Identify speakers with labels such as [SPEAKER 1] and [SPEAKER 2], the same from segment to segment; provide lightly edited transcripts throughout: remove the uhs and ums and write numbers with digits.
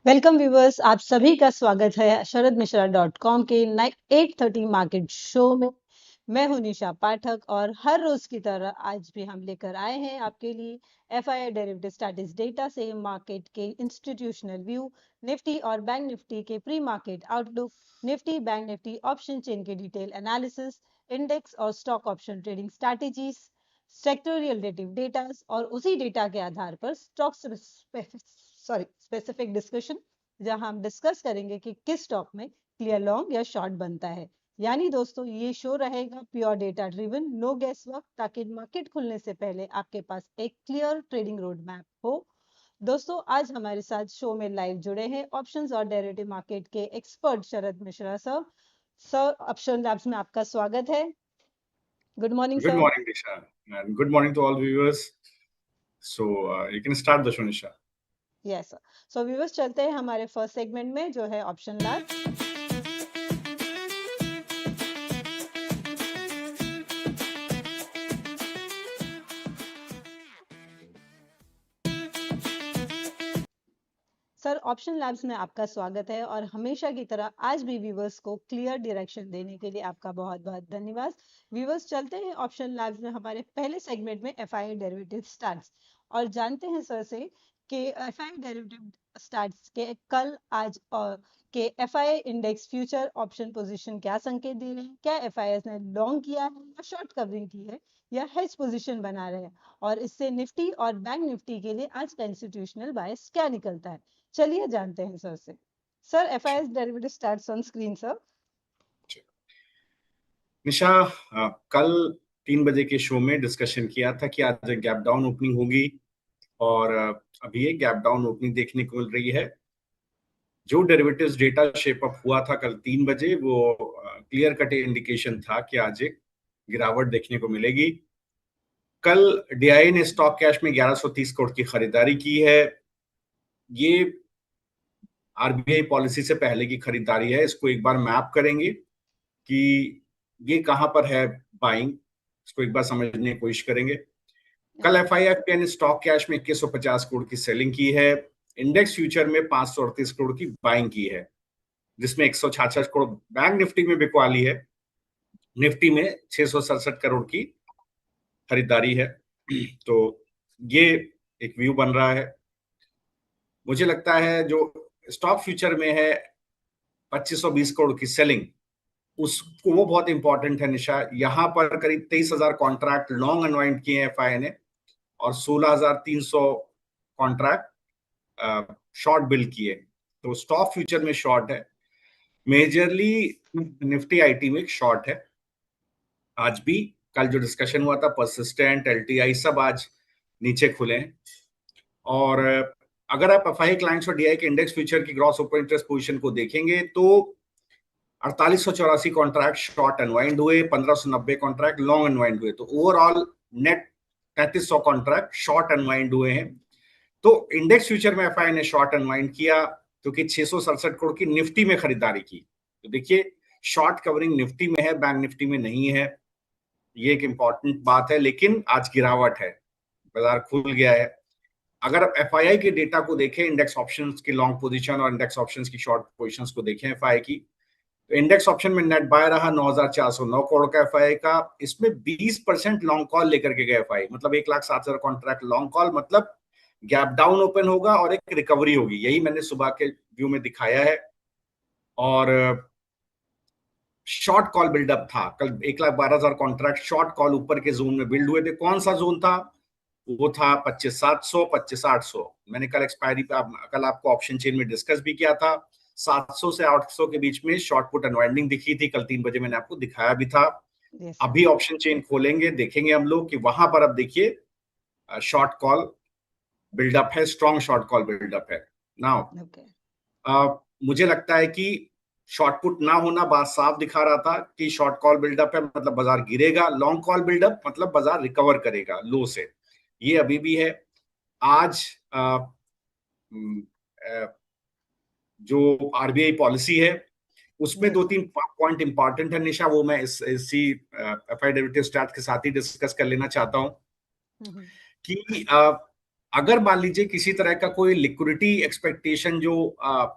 [SPEAKER 1] Welcome viewers, आप सभी का स्वागत है sharadmishra.com के 8:30 मार्केट शो में। मैं हूं निशा पाठक और हर रोज की तरह आज भी हम लेकर आए हैं आपके लिए एफआईआई डेरिवेटिव स्टैटिक्स डेटा से मार्केट के इंस्टीट्यूशनल व्यू, निफ्टी और बैंक निफ्टी के pre market outlook, Nifty bank Nifty option chain के डिटेल एनालिसिस, इंडेक्स और stock option trading strategies, sectoral relative data और उसी डेटा के आधार पर स्टॉक स्पेसिफिक डिस्कशन, जहां हम डिस्कस करेंगे कि किस स्टॉक में क्लियर लॉन्ग या शॉर्ट बनता है। यानी दोस्तों, ये शो रहेगा pure data driven, no guess work, ताकि मार्केट खुलने से पहले आपके पास एक क्लियर ट्रेडिंग रोड मैप हो। दोस्तों, आज हमारे साथ शो में लाइव जुड़े हैं ऑप्शंस और डेरिवेटिव मार्केट के expert Sharad Mishra sir. Sir, option labs में आपका स्वागत है। Good morning
[SPEAKER 2] Good
[SPEAKER 1] sir.
[SPEAKER 2] morning, Nisha, and good morning to all viewers. So you can start the show, Nisha.
[SPEAKER 1] Yes sir. So viewers, चलते हैं हमारे first segment में, जो है option lab. Sir, option labs में आपका स्वागत है और हमेशा की तरह आज भी व्यूवर्स को क्लियर डायरेक्शन देने के लिए आपका बहुत बहुत धन्यवाद। व्यूवर्स, चलते हैं ऑप्शन लैब्स में हमारे पहले सेगमेंट में एफआईआई डेरिवेटिव स्टार्ट्स और जानते हैं सर से कि एफआईआई डेरिवेटिव स्टार्ट्स के कल, आज और के FII index future option position क्या संकेत दे रहे हैं। क्या एफआईआई ने लॉन्ग किया है या शॉर्ट कवरिंग की है या हेज पोजीशन बना रहे हैं, और इससे निफ्टी और बैंक निफ्टी के लिए आज का इंस्टीट्यूशनल बायस क्या निकलता है। चलिए जानते हैं सर से। Sir, FII derivative starts on screen sir.
[SPEAKER 2] Nisha, कल 3 बजे के शो में डिस्कशन किया था कि आज गैप डाउन ओपनिंग होगी और अभी एक गैप डाउन ओपनिंग देखने को मिल रही है। जो डेरिवेटिव्स डेटा शेप अप हुआ था कल 3 बजे, वो क्लियर कट इंडिकेशन था कि आज एक गिरावट देखने को मिलेगी। कल डीआई ने स्टॉक कैश में 1130 करोड़ की खरीदारी की है। ये आरबीआई पॉलिसी से पहले की खरीदारी है। इसको एक बार मैप करेंगे कि ये कहां पर है बाइंग, इसको एक बार समझने की कोशिश करेंगे। कल एफआईएफपीआई ने स्टॉक कैश में 2150 करोड़ की सेलिंग की है। इंडेक्स फ्यूचर में 538 करोड़ की बाइंग की है, जिसमें 166 करोड़ बैंक निफ्टी में बिकवाली है। निफ्टी में 667 करोड़ की खरीदारी है। तो ये एक व्यू बन रहा है। मुझे लगता है जो स्टॉक फ्यूचर में है 2520 करोड़ की सेलिंग, उसको वो बहुत इंपॉर्टेंट है निशा। यहां पर करीब 23,000 कॉन्ट्रैक्ट लॉन्ग अनवाइंड किए हैं एफआईआई ने और 16,300 कॉन्ट्रैक्ट शॉर्ट बिल किए। तो स्टॉक फ्यूचर में शॉर्ट है, मेजरली निफ्टी आईटी में शॉर्ट है। आज भी कल जो डिस्कशन हुआ था परसिस्टेंट, एलटीआई, सब आज नीचे खुले हैं। और अगर आप एफआईआई क्लाइंट्स और डीआई के इंडेक्स फ्यूचर की ग्रॉस ओपन इंटरेस्ट पोजीशन को देखेंगे तो 4884 कॉन्ट्रैक्ट शॉर्ट अनवाइंड हुए, 1590 कॉन्ट्रैक्ट लॉन्ग अनवाइंड हुए। तो overall net 3300 contract short unwind हुए हैं। तो इंडेक्स फ्यूचर में एफआईआई ने शॉर्ट अनवाइंड किया क्योंकि 667 करोड़ की निफ्टी में खरीदारी की। तो देखिए, शॉर्ट कवरिंग निफ्टी में है, बैंक निफ्टी में नहीं है। ये एक इंपॉर्टेंट बात है। लेकिन आज गिरावट है, बाजार खुल गया है। अगर आप एफआईआई के डेटा को देखें, इंडेक्स ऑप्शंस की लॉन्ग पोजीशन और इंडेक्स ऑप्शंस की शॉर्ट पोजीशंस को देखें एफआईआई की, तो इंडेक्स ऑप्शन में नेट बाय रहा 9409 करोड़ का एफआईआई का। इसमें 20% लॉन्ग कॉल लेकर के गए एफआईआई, मतलब 1,07,000 कॉन्ट्रैक्ट लॉन्ग कॉल, मतलब गैप डाउन ओपन होगा और एक रिकवरी होगी। यही मैंने सुबह के व्यू में दिखाया है। और शॉर्ट कॉल बिल्डअप था कल, 1,12,000 कॉन्ट्रैक्ट शॉर्ट कॉल ऊपर के जोन में बिल्ड हुए थे। कौन सा जोन था? वो था 25,700, 25,800। मैंने कल एक्सपायरी पे कल आपको ऑप्शन चेन में डिस्कस भी किया था। 700 से 800 के बीच में शॉर्ट पुट अनवाइंडिंग दिखी थी कल 3 बजे, मैंने आपको दिखाया भी था। अभी ऑप्शन चेन खोलेंगे, देखेंगे हम लोग कि वहां पर अब देखिए शॉर्ट कॉल बिल्डअप है, स्ट्रॉन्ग शॉर्ट कॉल बिल्डअप है। नाउ मुझे लगता है कि शॉर्ट पुट ना होना बात साफ दिखा रहा था कि शॉर्ट कॉल बिल्डअप है, मतलब बाजार गिरेगा। लॉन्ग कॉल बिल्डअप मतलब बाजार रिकवर करेगा लो से। ये अभी भी है। आज जो आरबीआई पॉलिसी है उसमें 2-3 पॉइंट इंपॉर्टेंट है निशा, वो मैं इसी एफआईआई डेरिवेटिव स्टार्ट के साथ ही डिस्कस कर लेना चाहता हूं कि अगर मान लीजिए किसी तरह का कोई लिक्विडिटी एक्सपेक्टेशन जो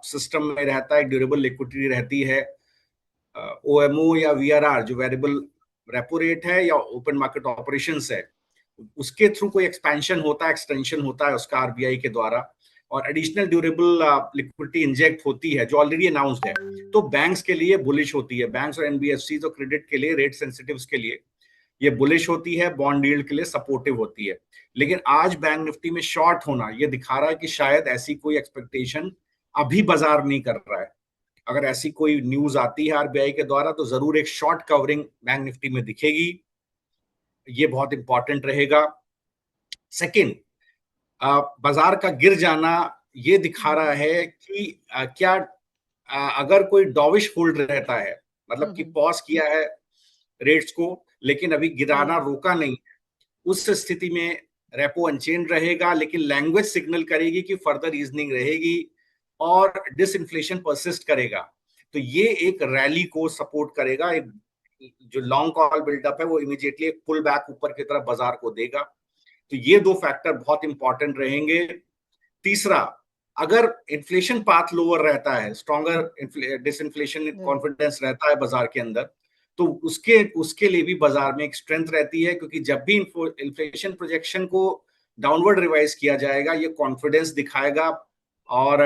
[SPEAKER 2] सिस्टम में रहता है, ड्यूरेबल लिक्विडिटी रहती है, ओएमओ या वीआरआर जो वेरिएबल रेपो रेट है या ओपन मार्केट ऑपरेशंस है, उसके थ्रू कोई एक्सपेंशन होता है, एक्सटेंशन होता है उसका आरबीआई के द्वारा, और एडिशनल ड्यूरेबल लिक्विडिटी इंजेक्ट होती है जो ऑलरेडी अनाउंस्ड है, तो बैंक्स के लिए बुलिश होती है। बैंक्स और एनबीएफसी तो क्रेडिट के लिए, रेट सेंसिटिव्स के लिए ये बुलिश होती है, बॉन्ड यील्ड के लिए सपोर्टिव होती है। लेकिन आज बैंक निफ्टी में शॉर्ट होना ये दिखा रहा है कि शायद ऐसी कोई एक्सपेक्टेशन अभी बाजार नहीं कर रहा है। अगर ऐसी कोई न्यूज आती है आरबीआई के द्वारा तो जरूर एक शॉर्ट कवरिंग बैंक निफ्टी में दिखेगी, ये बहुत इंपॉर्टेंट रहेगा। सेकंड, बाजार का गिर जाना ये दिखा रहा है कि क्या अगर कोई डॉविश होल्ड रहता है, मतलब कि पॉज किया है रेट्स को लेकिन अभी गिराना रोका नहीं, उस स्थिति में रेपो अनचेंज रहेगा, लेकिन लैंग्वेज सिग्नल करेगी कि फर्दर ईजनिंग रहेगी और डिसइंफ्लेशन परसिस्ट करेगा। तो ये एक रैली को सपोर्ट करेगा, एक जो लॉन्ग कॉल बिल्डअप है वो इमीडिएटली एक पुल बैक ऊपर की तरफ बाजार को देगा। तो ये दो फैक्टर बहुत इंपॉर्टेंट रहेंगे। तीसरा, अगर इन्फ्लेशन पाथ लोअर रहता है, स्ट्रॉन्गर डिसइंफ्लेशन कॉन्फिडेंस रहता है बाजार के अंदर, तो उसके उसके लिए भी बाजार में एक स्ट्रेंथ रहती है, क्योंकि जब भी इन्फ्लेशन प्रोजेक्शन को डाउनवर्ड रिवाइज किया जाएगा ये कॉन्फिडेंस दिखाएगा और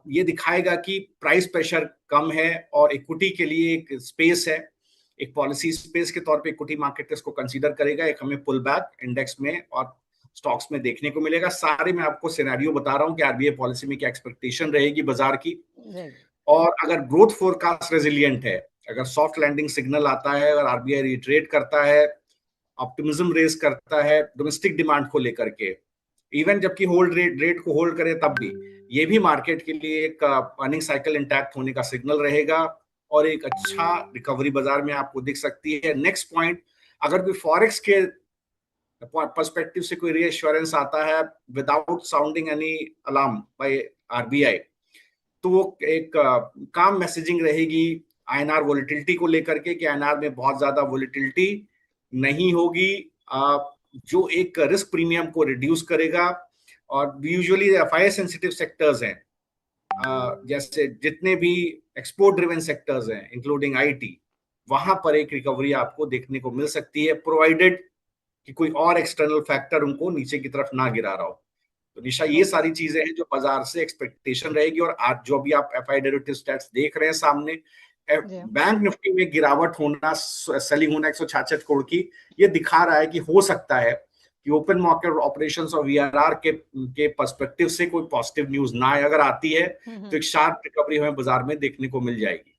[SPEAKER 2] ये दिखाएगा कि प्राइस प्रेशर कम है और इक्विटी के लिए एक स्पेस है, एक पॉलिसी स्पेस के तौर पे इक्विटी मार्केट इसको कंसीडर करेगा। एक हमें पुल बैक इंडेक्स में और स्टॉक्स में देखने को मिलेगा। सारे मैं आपको सिनेरियो बता रहा हूं कि आरबीआई पॉलिसी में क्या एक्सपेक्टेशन रहेगी बाजार की, और अगर ग्रोथ फोरकास्ट रेजिलिएंट है, अगर सॉफ्ट लैंडिंग सिग्नल आता है, अगर आरबीआई रिट्रेट करता है, ऑप्टिमिज्म रेज करता है डोमेस्टिक डिमांड को लेकर के, इवन जबकि होल्ड रेट को होल्ड करे तब भी, ये भी मार्केट के लिए एक अर्निंग साइकिल इंटैक्ट होने का सिग्नल रहेगा और एक अच्छा रिकवरी बाजार में आपको दिख सकती है। नेक्स्ट पॉइंट, अगर कोई फॉरेक्स के पर्सपेक्टिव से कोई रीएश्योरेंस आता है without sounding any alarm by RBI, तो वो एक काम मैसेजिंग रहेगी आईएनआर वोलेटिलिटी को लेकर के कि आईएनआर में बहुत ज्यादा वोलेटिलिटी नहीं होगी, जो एक रिस्क प्रीमियम को रिड्यूस करेगा। और यूजुअली एफआईआई सेंसिटिव सेक्टर्स हैं, जैसे जितने भी एक्सपोर्ट ड्रिवन सेक्टर्स हैं इंक्लूडिंग आईटी, वहां पर एक रिकवरी आपको देखने को मिल सकती है, प्रोवाइडेड कि कोई और एक्सटर्नल फैक्टर उनको नीचे की तरफ ना गिरा रहा हो। तो निशा, ये सारी चीजें हैं जो बाजार से एक्सपेक्टेशन रहेगी। और आज जो भी आप एफआई डेरिवेटिव स्टैट्स देख रहे हैं सामने, बैंक निफ्टी में गिरावट होना, सेलिंग होना 166 करोड़ की, ये दिखा रहा है कि हो सकता है कि ओपन मार्केट ऑपरेशंस और वीआरआर के पर्सपेक्टिव से कोई पॉजिटिव न्यूज ना आए, अगर आती है तो एक शार्प रिकवरी हमें बाजार में देखने को मिल जाएगी।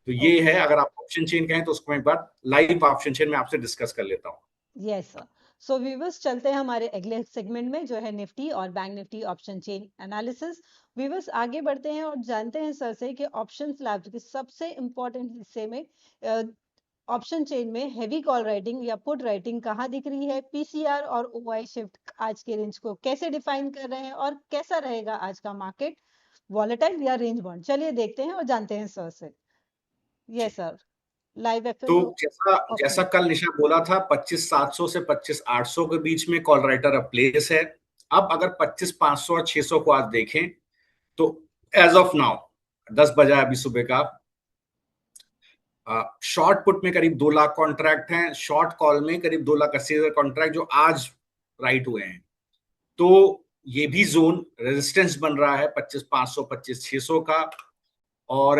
[SPEAKER 2] तो ये है, अगर आप ऑप्शन चेन कहें तो उसको मैं एक बार लाइव ऑप्शन चेन में आपसे डिस्कस कर लेता हूँ।
[SPEAKER 1] Yes sir. सो व्यूवर्स, चलते हैं हमारे अगले सेगमेंट में जो है निफ्टी और bank Nifty option chain analysis. Viewers, आगे बढ़ते हैं और जानते हैं सर से कि ऑप्शन लैब्स के सबसे इंपॉर्टेंट हिस्से में ऑप्शन चेन में हेवी कॉल राइटिंग या पुट राइटिंग कहाँ दिख रही है, पीसीआर और ओआई शिफ्ट आज के रेंज को कैसे डिफाइन कर रहे हैं और कैसा रहेगा आज का मार्केट, वॉलेटाइल या रेंज बाउंड। चलिए देखते हैं और जानते हैं सर से। यस सर, लाइव
[SPEAKER 2] तो जैसा कल निशा बोला था, 25,700 से 25,800 के बीच में कॉल राइटर अब प्लेस है। अब अगर 25,500 और 600 को आज देखें तो एज ऑफ नाउ 10 बजा अभी सुबह का, शॉर्ट पुट में करीब 2 लाख कॉन्ट्रैक्ट हैं, शॉर्ट कॉल में करीब 2,80,000 कॉन्ट्रैक्ट जो आज राइट हुए हैं। तो ये भी जोन रेजिस्टेंस बन रहा है 25,500 25,600 का। और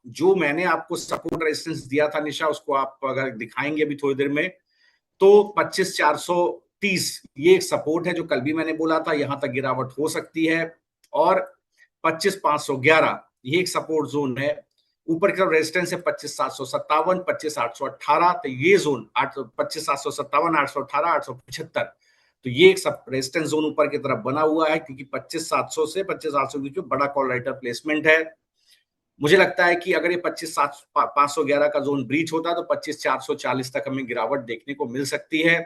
[SPEAKER 2] जो मैंने आपको सपोर्ट रेजिस्टेंस दिया था निशा, उसको आप अगर दिखाएंगे अभी थोड़ी देर में, तो 25,430 ये एक सपोर्ट है जो कल भी मैंने बोला था, यहां तक गिरावट हो सकती है। और 25,511 ये एक सपोर्ट जोन है। ऊपर की तरफ रेजिस्टेंस है 25,757 25,818, तो ये जोन 25,757 818 875, तो ये एक सब रेजिस्टेंस जोन ऊपर की तरफ बना हुआ है, क्योंकि 25,700 से 25,800 के बीच में बड़ा कॉल राइटर प्लेसमेंट है। मुझे लगता है कि अगर ये 25,511 का जोन ब्रीच होता है तो 25,440 तक हमें गिरावट देखने को मिल सकती है,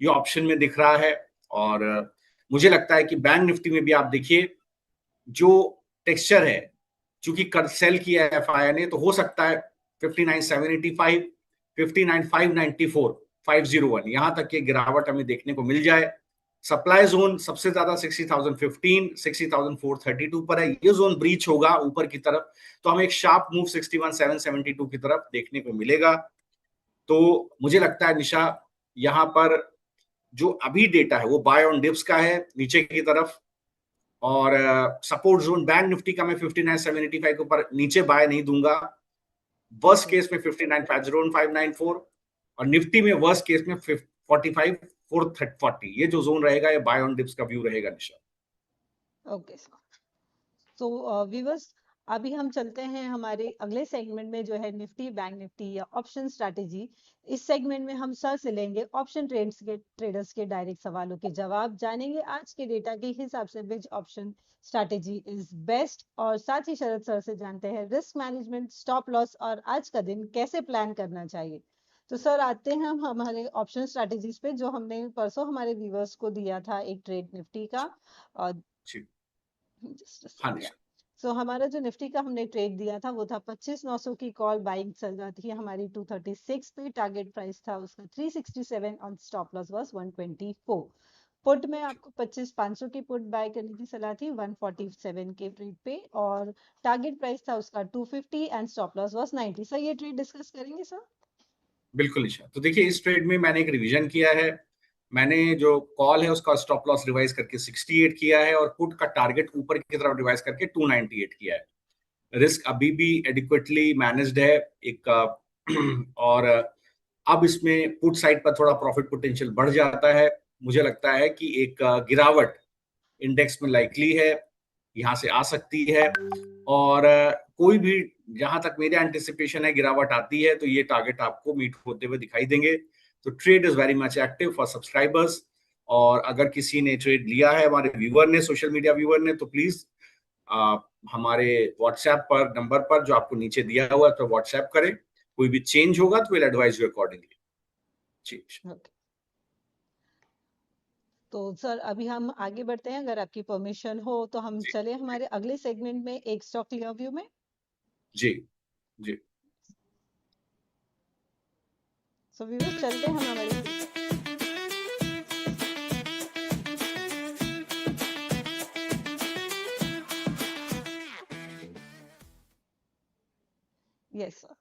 [SPEAKER 2] ये ऑप्शन में दिख रहा है। और मुझे लगता है कि बैंक निफ्टी में भी आप देखिए जो टेक्सचर है, चूंकि कल सेल किया है एफआईआई ने, तो हो सकता है 59,785 59,594 501 यहां तक की गिरावट हमें देखने को मिल जाए। सप्लाई जोन सबसे ज्यादा 60,015, 60,432 पर है। ये जोन ब्रीच होगा ऊपर की तरफ तो हमें एक शार्प मूव 61,772 की तरफ देखने को मिलेगा। तो मुझे लगता है निशा, यहाँ पर जो अभी डेटा है वो बाय ऑन डिप्स का है नीचे की तरफ, और सपोर्ट जोन बैंक निफ्टी का मैं 59,785 के ऊपर नीचे बाय नहीं दूंगा। वर्स्ट केस में 59,50594 और निफ्टी में वर्स्ट केस में 45,440। ये जो जोन रहेगा ये बाय ऑन डिप्स का व्यू रहेगा निशा।
[SPEAKER 1] Okay sir. तो व्यूवर्स, अभी हम चलते हैं हमारे अगले सेगमेंट में, जो है निफ्टी बैंक निफ्टी या ऑप्शन स्ट्रैटेजी। इस सेगमेंट में हम सर से लेंगे ऑप्शन ट्रेडर्स के डायरेक्ट सवालों के जवाब, जानेंगे आज के डेटा के हिसाब से which option strategy is best, और साथ ही शरद सर से जानते हैं रिस्क मैनेजमेंट, स्टॉप लॉस और आज का दिन कैसे प्लान करना चाहिए। तो सर आते हैं हम हमारे ऑप्शन स्ट्रैटेजीज पे, जो हमने परसों हमारे व्यूवर्स को दिया था एक ट्रेड निफ्टी का। और
[SPEAKER 2] हाँ निशा।
[SPEAKER 1] सो हमारा जो निफ्टी का हमने ट्रेड दिया था वो था 25,900 की कॉल, बाइंग चल रहा थी हमारी 236 पे, टारगेट प्राइस था उसका 367 और स्टॉप लॉस वाज 124। पुट में आपको 25,500 की पुट बाय करने की सलाह थी 147 के रेट पे, और टारगेट प्राइस था उसका 250 and stop loss was 90। Sir ये ट्रेड डिस्कस करेंगे सर?
[SPEAKER 2] बिल्कुल निशा। तो देखिए इस ट्रेड में मैंने एक रिवीजन किया है। मैंने जो कॉल है उसका स्टॉप लॉस रिवाइज करके 68 किया है और पुट का टारगेट ऊपर की तरफ रिवाइज करके 298 किया है। रिस्क अभी भी एडिक्वेटली मैनेज्ड है एक और अब इसमें पुट साइड पर थोड़ा प्रॉफिट पोटेंशियल बढ़ जाता है। मुझे लगता है कि एक गिरावट इंडेक्स में लाइकली है, यहाँ से आ सकती है, और कोई भी, जहां तक मेरे एंटिसिपेशन है, गिरावट आती है तो ये टारगेट आपको मीट होते हुए दिखाई देंगे। तो trade is very much active for subscribers, और अगर किसी ने ट्रेड लिया है, हमारे व्यूअर ने, सोशल मीडिया व्यूअर ने, तो प्लीज हमारे व्हाट्सएप पर नंबर पर जो आपको नीचे दिया हुआ है तो व्हाट्सएप करें। कोई भी चेंज होगा तो विल एडवाइज यू अकॉर्डिंगली। जी
[SPEAKER 1] Okay. तो सर अभी हम आगे बढ़ते हैं, अगर आपकी परमिशन हो तो हम
[SPEAKER 2] जी
[SPEAKER 1] चले हमारे अगले सेगमेंट में, एक स्टॉक क्लियर व्यू में।
[SPEAKER 2] जी जी।
[SPEAKER 1] सो व्यूअर्स चलते हैं हम हमारे यस सर।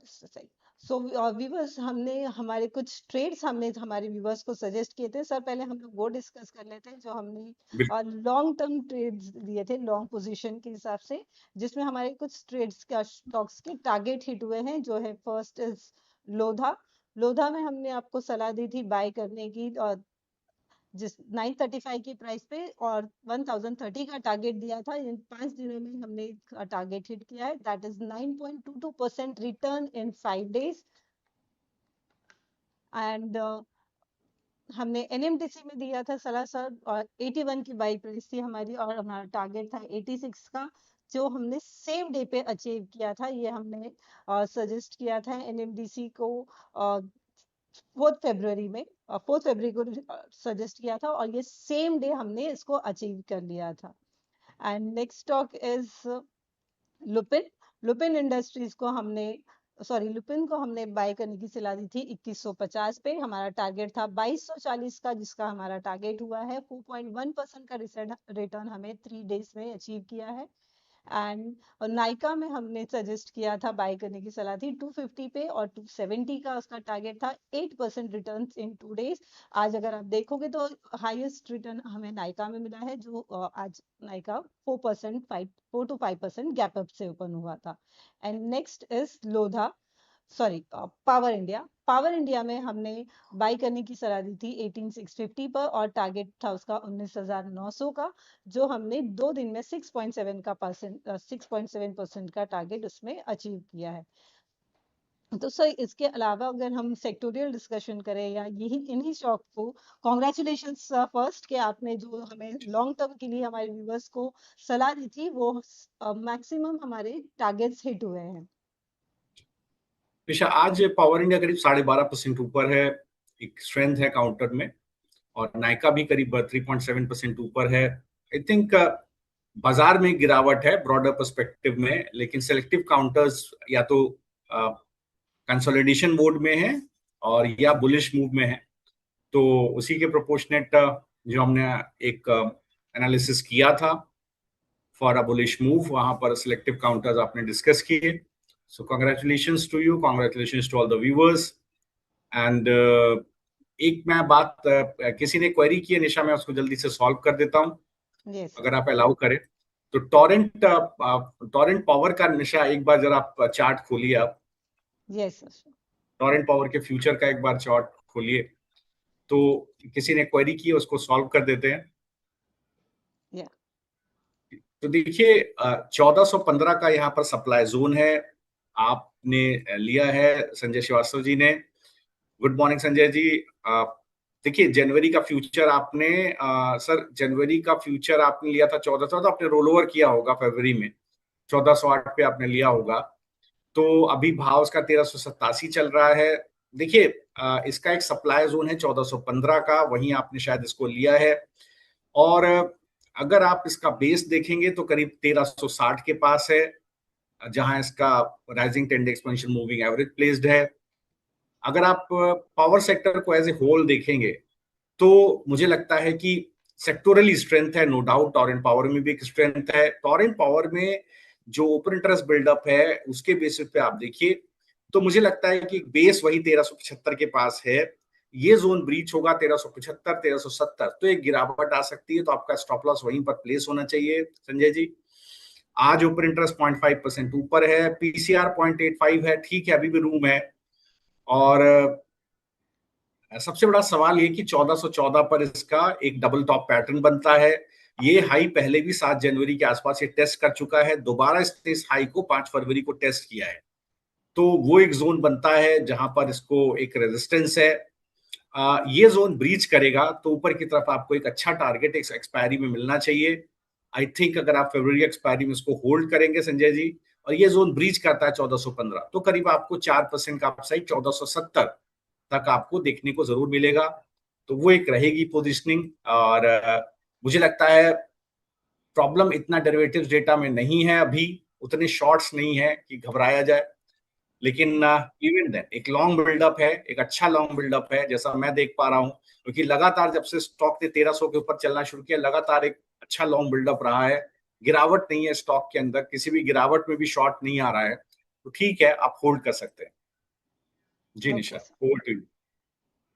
[SPEAKER 1] सही। सो व्यूवर्स, हमने हमारे कुछ ट्रेड्स हमने हमारे व्यूवर्स को सजेस्ट किए थे सर, पहले हम लोग वो डिस्कस कर लेते हैं जो हमने लॉन्ग टर्म ट्रेड्स दिए थे लॉन्ग पोजीशन के हिसाब से, जिसमें हमारे कुछ ट्रेड्स का स्टॉक्स के टारगेट हिट हुए हैं, जो है फर्स्ट इज लोधा। लोधा में हमने आपको सलाह दी थी बाय करने की, और जिस 935 की प्राइस पे, और 1030 का टारगेट दिया था। इन 5 दिनों में हमने टारगेट हिट किया है, that is 9.22% return in 5 days। And हमने एनएमडीसी में दिया था सलाह सर, और 81 की बाई प्राइस थी हमारी, और हमारा टारगेट था 86 का, जो हमने सेम डे पे अचीव किया था। ये हमने सजेस्ट किया था एनएमडीसी को 4 फरवरी में, 4 फरवरी को सजेस्ट किया था, और ये सेम डे हमने इसको अचीव कर लिया था। And next stock is Lupin. Lupin industries को हमने लुपिन को हमने बाय करने की सलाह दी थी 2150 पे। हमारा टारगेट था 2240 का, जिसका हमारा टारगेट हुआ है 4.1% का रिटर्न हमने 3 days में अचीव किया है। एंड नाइका में हमने सजेस्ट किया था, बाय करने की सलाह थी 250 पे, और 270 का उसका टारगेट था, 8% रिटर्न इन 2 days। आज अगर आप देखोगे तो हाईएस्ट रिटर्न हमें नाइका में मिला है, जो आज नाइका 4 to 5% गैप अप से ओपन हुआ था। And next is Lodha, power India. Power India में हमने बाई करने की सलाह दी थी 18,650 पर, और टारगेट था उसका 19,900 का, जो हमने 2 दिन में 6.7% का टारगेट उसमें अचीव किया है। तो सर इसके अलावा अगर हम सेक्टोरियल डिस्कशन करें या यही इन्हीं स्टॉक को, कॉन्ग्रेचुलेशंस फर्स्ट कि आपने जो हमें लॉन्ग टर्म के लिए हमारे व्यूवर्स को सलाह दी थी, वो मैक्सिमम हमारे टारगेट्स हिट हुए हैं।
[SPEAKER 2] निशा, आज पावर इंडिया करीब 12.5% ऊपर है, एक स्ट्रेंथ है काउंटर में, और नाइका भी करीब 3.7% ऊपर है। आई थिंक बाजार में गिरावट है ब्रॉडर पर्सपेक्टिव में, लेकिन सेलेक्टिव काउंटर्स या तो कंसोलिडेशन मोड में है और या बुलिश मूव में है। तो उसी के प्रोपोर्शनेट जो हमने एक एनालिसिस किया था फॉर अ बुलिश मूव, वहां पर सिलेक्टिव काउंटर्स आपने डिस्कस किए। So congratulations to you, congratulations to all the viewers. And एक मैं बात किसी ने क्वेरी की है निशा, मैं उसको जल्दी से सॉल्व कर देता हूँ
[SPEAKER 1] यस सर।
[SPEAKER 2] अगर आप अलाउ करें। तो टॉरेंट टॉरेंट पावर का निशा एक बार जरा आप चार्ट खोलिए, आप
[SPEAKER 1] यस सर।
[SPEAKER 2] टॉरेंट पावर के फ्यूचर का एक बार चार्ट खोलिए। तो किसी ने क्वेरी की है, उसको सॉल्व कर देते हैं।
[SPEAKER 1] या
[SPEAKER 2] तो देखिए 1415 का यहाँ पर सप्लाई जोन है, आपने लिया है संजय श्रीवास्तव जी ने। Good morning Sanjay ji. देखिए जनवरी का फ्यूचर आपने सर जनवरी का फ्यूचर आपने लिया था 1400, तो आपने रोल ओवर किया होगा फरवरी में, 1408 पे आपने लिया होगा। तो अभी भाव उसका 1387 चल रहा है। देखिए इसका एक सप्लाई जोन है 1415 का, वहीं आपने शायद इसको लिया है। और अगर आप इसका बेस देखेंगे तो करीब 1360 के पास है, जहां इसका rising trend expansion moving average placed है। अगर आप पावर सेक्टर को एज ए होल देखेंगे तो मुझे लगता है कि सेक्टोरली स्ट्रेंथ है, नो डाउट। टॉरेंट पावर में भी एक स्ट्रेंथ है। टॉरेंट पावर में जो ओपन इंटरेस्ट बिल्डअप है उसके बेसिस पे आप देखिए तो मुझे लगता है कि बेस वही 1375 के पास है। ये जोन ब्रीच होगा 1375 1370 तो एक गिरावट आ सकती है, तो आपका स्टॉप लॉस वहीं पर प्लेस होना चाहिए संजय जी। आज ओपन इंटरेस्ट 0.5% ऊपर है, पीसीआर 0.85 है, ठीक है अभी भी रूम है। और सबसे बड़ा सवाल ये कि 1414 पर इसका एक डबल टॉप पैटर्न बनता है। ये हाई पहले भी 7 जनवरी के आसपास ये टेस्ट कर चुका है, दोबारा इस हाई को 5 फरवरी को टेस्ट किया है। तो वो एक जोन बनता है जहां पर इसको एक रेजिस्टेंस है। ये जोन ब्रीच करेगा तो ऊपर की तरफ आपको एक अच्छा टारगेट एक एक्सपायरी में मिलना चाहिए। आई थिंक अगर आप फरवरी एक्सपायरी में इसको होल्ड करेंगे संजय जी, और ये जोन ब्रीच करता है 1415, तो करीब आपको 4% का अपसाइड 1470 तक आपको देखने को जरूर मिलेगा। तो वो एक रहेगी पोजिशनिंग। और मुझे लगता है प्रॉब्लम इतना डेरिवेटिव्स डेटा में नहीं है, अभी उतने शॉर्ट्स नहीं है कि घबराया जाए। लेकिन इवन देन एक लॉन्ग बिल्डअप है, एक अच्छा लॉन्ग बिल्डअप है जैसा मैं देख पा रहा हूं, क्योंकि लगातार जब से स्टॉक ने 1300 के ऊपर चलना शुरू किया, लगातार एक अच्छा लॉन्ग बिल्डअप रहा है। गिरावट नहीं है स्टॉक के अंदर, किसी भी गिरावट में भी शॉर्ट नहीं आ रहा है, तो ठीक है आप होल्ड कर सकते हैं। जी Nisha,
[SPEAKER 1] okay sir.
[SPEAKER 2] Over to you.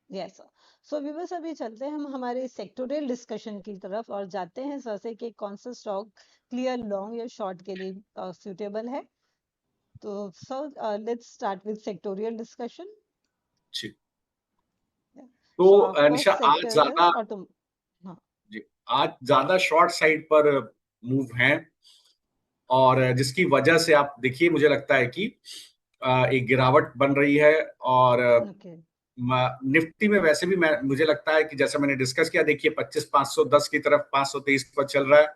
[SPEAKER 1] Yes sir. So viewers अभी चलते हैं हम हमारे सेक्टोरियल डिस्कशन की तरफ और जाते हैं सर से कि कौन सा स्टॉक क्लियर लॉन्ग या शॉर्ट के लिए सूटेबल है। तो sir let's start with sectorial discussion.
[SPEAKER 2] जी।
[SPEAKER 1] सो
[SPEAKER 2] तो
[SPEAKER 1] our
[SPEAKER 2] निशा
[SPEAKER 1] first
[SPEAKER 2] आज
[SPEAKER 1] sector is
[SPEAKER 2] ज्यादा,
[SPEAKER 1] हाँ।
[SPEAKER 2] जी, आज ज्यादा शॉर्ट साइड पर मूव हैं, और जिसकी वजह से आप देखिए मुझे लगता है कि एक गिरावट बन रही है। और
[SPEAKER 1] ओके
[SPEAKER 2] निफ्टी में वैसे भी मैं मुझे लगता है कि जैसा मैंने डिस्कस किया, देखिए 25,510 की तरफ 523 पर चल रहा है।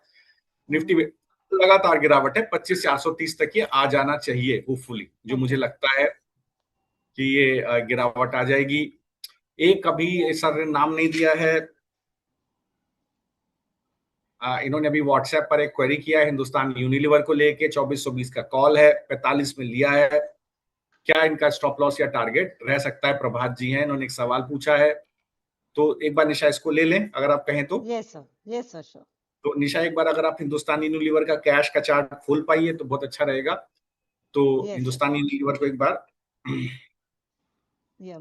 [SPEAKER 2] निफ्टी में लगातार गिरावट है, 25,430 तक ये आ जाना चाहिए होपफुली, जो मुझे
[SPEAKER 1] ओके
[SPEAKER 2] लगता है कि ये गिरावट आ जाएगी। एक अभी सर ने नाम नहीं दिया है, इन्होंने अभी व्हाट्सएप पर एक क्वेरी किया है हिंदुस्तान यूनिलीवर को लेके, 2420 का कॉल है, 45 में लिया है। क्या इनका स्टॉप लॉस या टारगेट रह सकता है? प्रभात जी हैं, इन्होंने एक सवाल पूछा है। तो एक बार निशा इसको ले लें अगर आप कहें तो।
[SPEAKER 1] Yes sir sure.
[SPEAKER 2] तो निशा एक बार अगर आप हिंदुस्तान यूनिलीवर का कैश का चार्ट खोल पाइए तो बहुत अच्छा रहेगा। तो
[SPEAKER 1] यस सर।
[SPEAKER 2] हिंदुस्तान यूनिलीवर को एक बार
[SPEAKER 1] या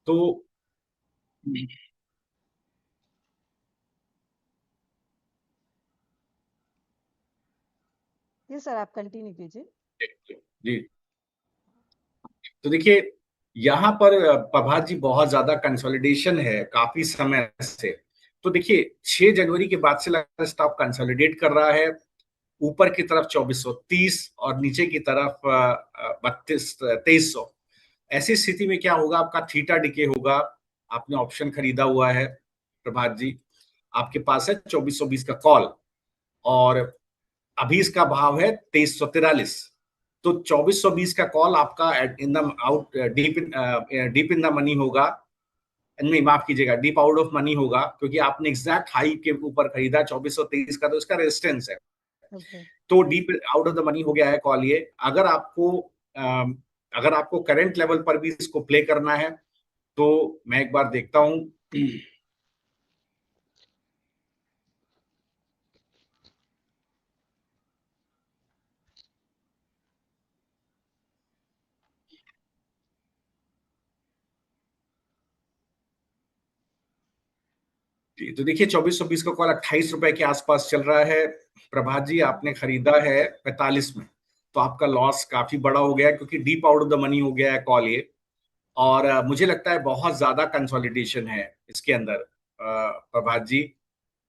[SPEAKER 2] तो
[SPEAKER 1] यस सर आप कंटिन्यू कीजिए।
[SPEAKER 2] जी, तो देखिए यहाँ पर प्रभात जी बहुत ज्यादा कंसोलिडेशन है काफी समय से। तो देखिए 6 जनवरी के बाद से लगातार स्टॉक कंसोलिडेट कर रहा है, ऊपर की तरफ 2430 और नीचे की तरफ 2300। ऐसी स्थिति में क्या होगा, आपका थीटा डिके होगा। आपने ऑप्शन खरीदा हुआ है प्रभात जी, आपके पास है 2420 का कॉल, और अभी इसका भाव है 2343। तो 2420 का कॉल आपका in the out deep in the money होगा, नहीं माफ कीजिएगा, डीप आउट ऑफ मनी होगा, क्योंकि आपने एग्जैक्ट हाई के ऊपर खरीदा 2423 का, तो इसका रेजिस्टेंस है।
[SPEAKER 1] ओके
[SPEAKER 2] तो deep out of the money हो गया है कॉल ये। अगर आपको अगर आपको करंट लेवल पर भी इसको प्ले करना है तो मैं एक बार देखता हूं। जी, तो देखिए 2420 का कॉल 28 रुपए के आसपास चल रहा है। प्रभात जी, आपने खरीदा है 45 में, तो आपका लॉस काफी बड़ा हो गया है, क्योंकि deep out of the money हो गया है कॉल ये। और मुझे लगता है बहुत ज्यादा कंसोलिडेशन है इसके अंदर। प्रभात जी,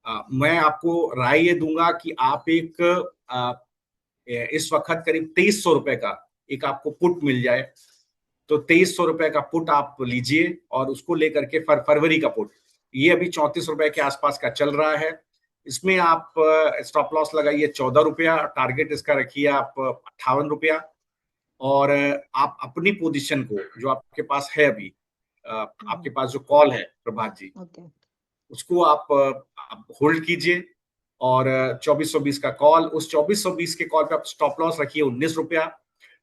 [SPEAKER 2] मैं आपको राय ये दूंगा कि आप एक इस वक्त करीब 2300 रुपए का एक आपको पुट मिल जाए, तो 2300 रुपए का पुट आप लीजिए, और उसको लेकर के फरवरी का पुट, ये अभी 34 रुपए के आसपास का चल रहा है। इसमें आप स्टॉप लॉस लगाइए 14 रुपया, टारगेट इसका रखिए आप 58 रुपया। और आप अपनी पोजीशन को जो आपके पास है अभी, आपके पास जो कॉल है प्रभात जी,
[SPEAKER 1] ओके,
[SPEAKER 2] उसको आप होल्ड कीजिए। और 2420 का कॉल, उस 2420 के कॉल पे आप स्टॉप लॉस रखिए 19 रुपया,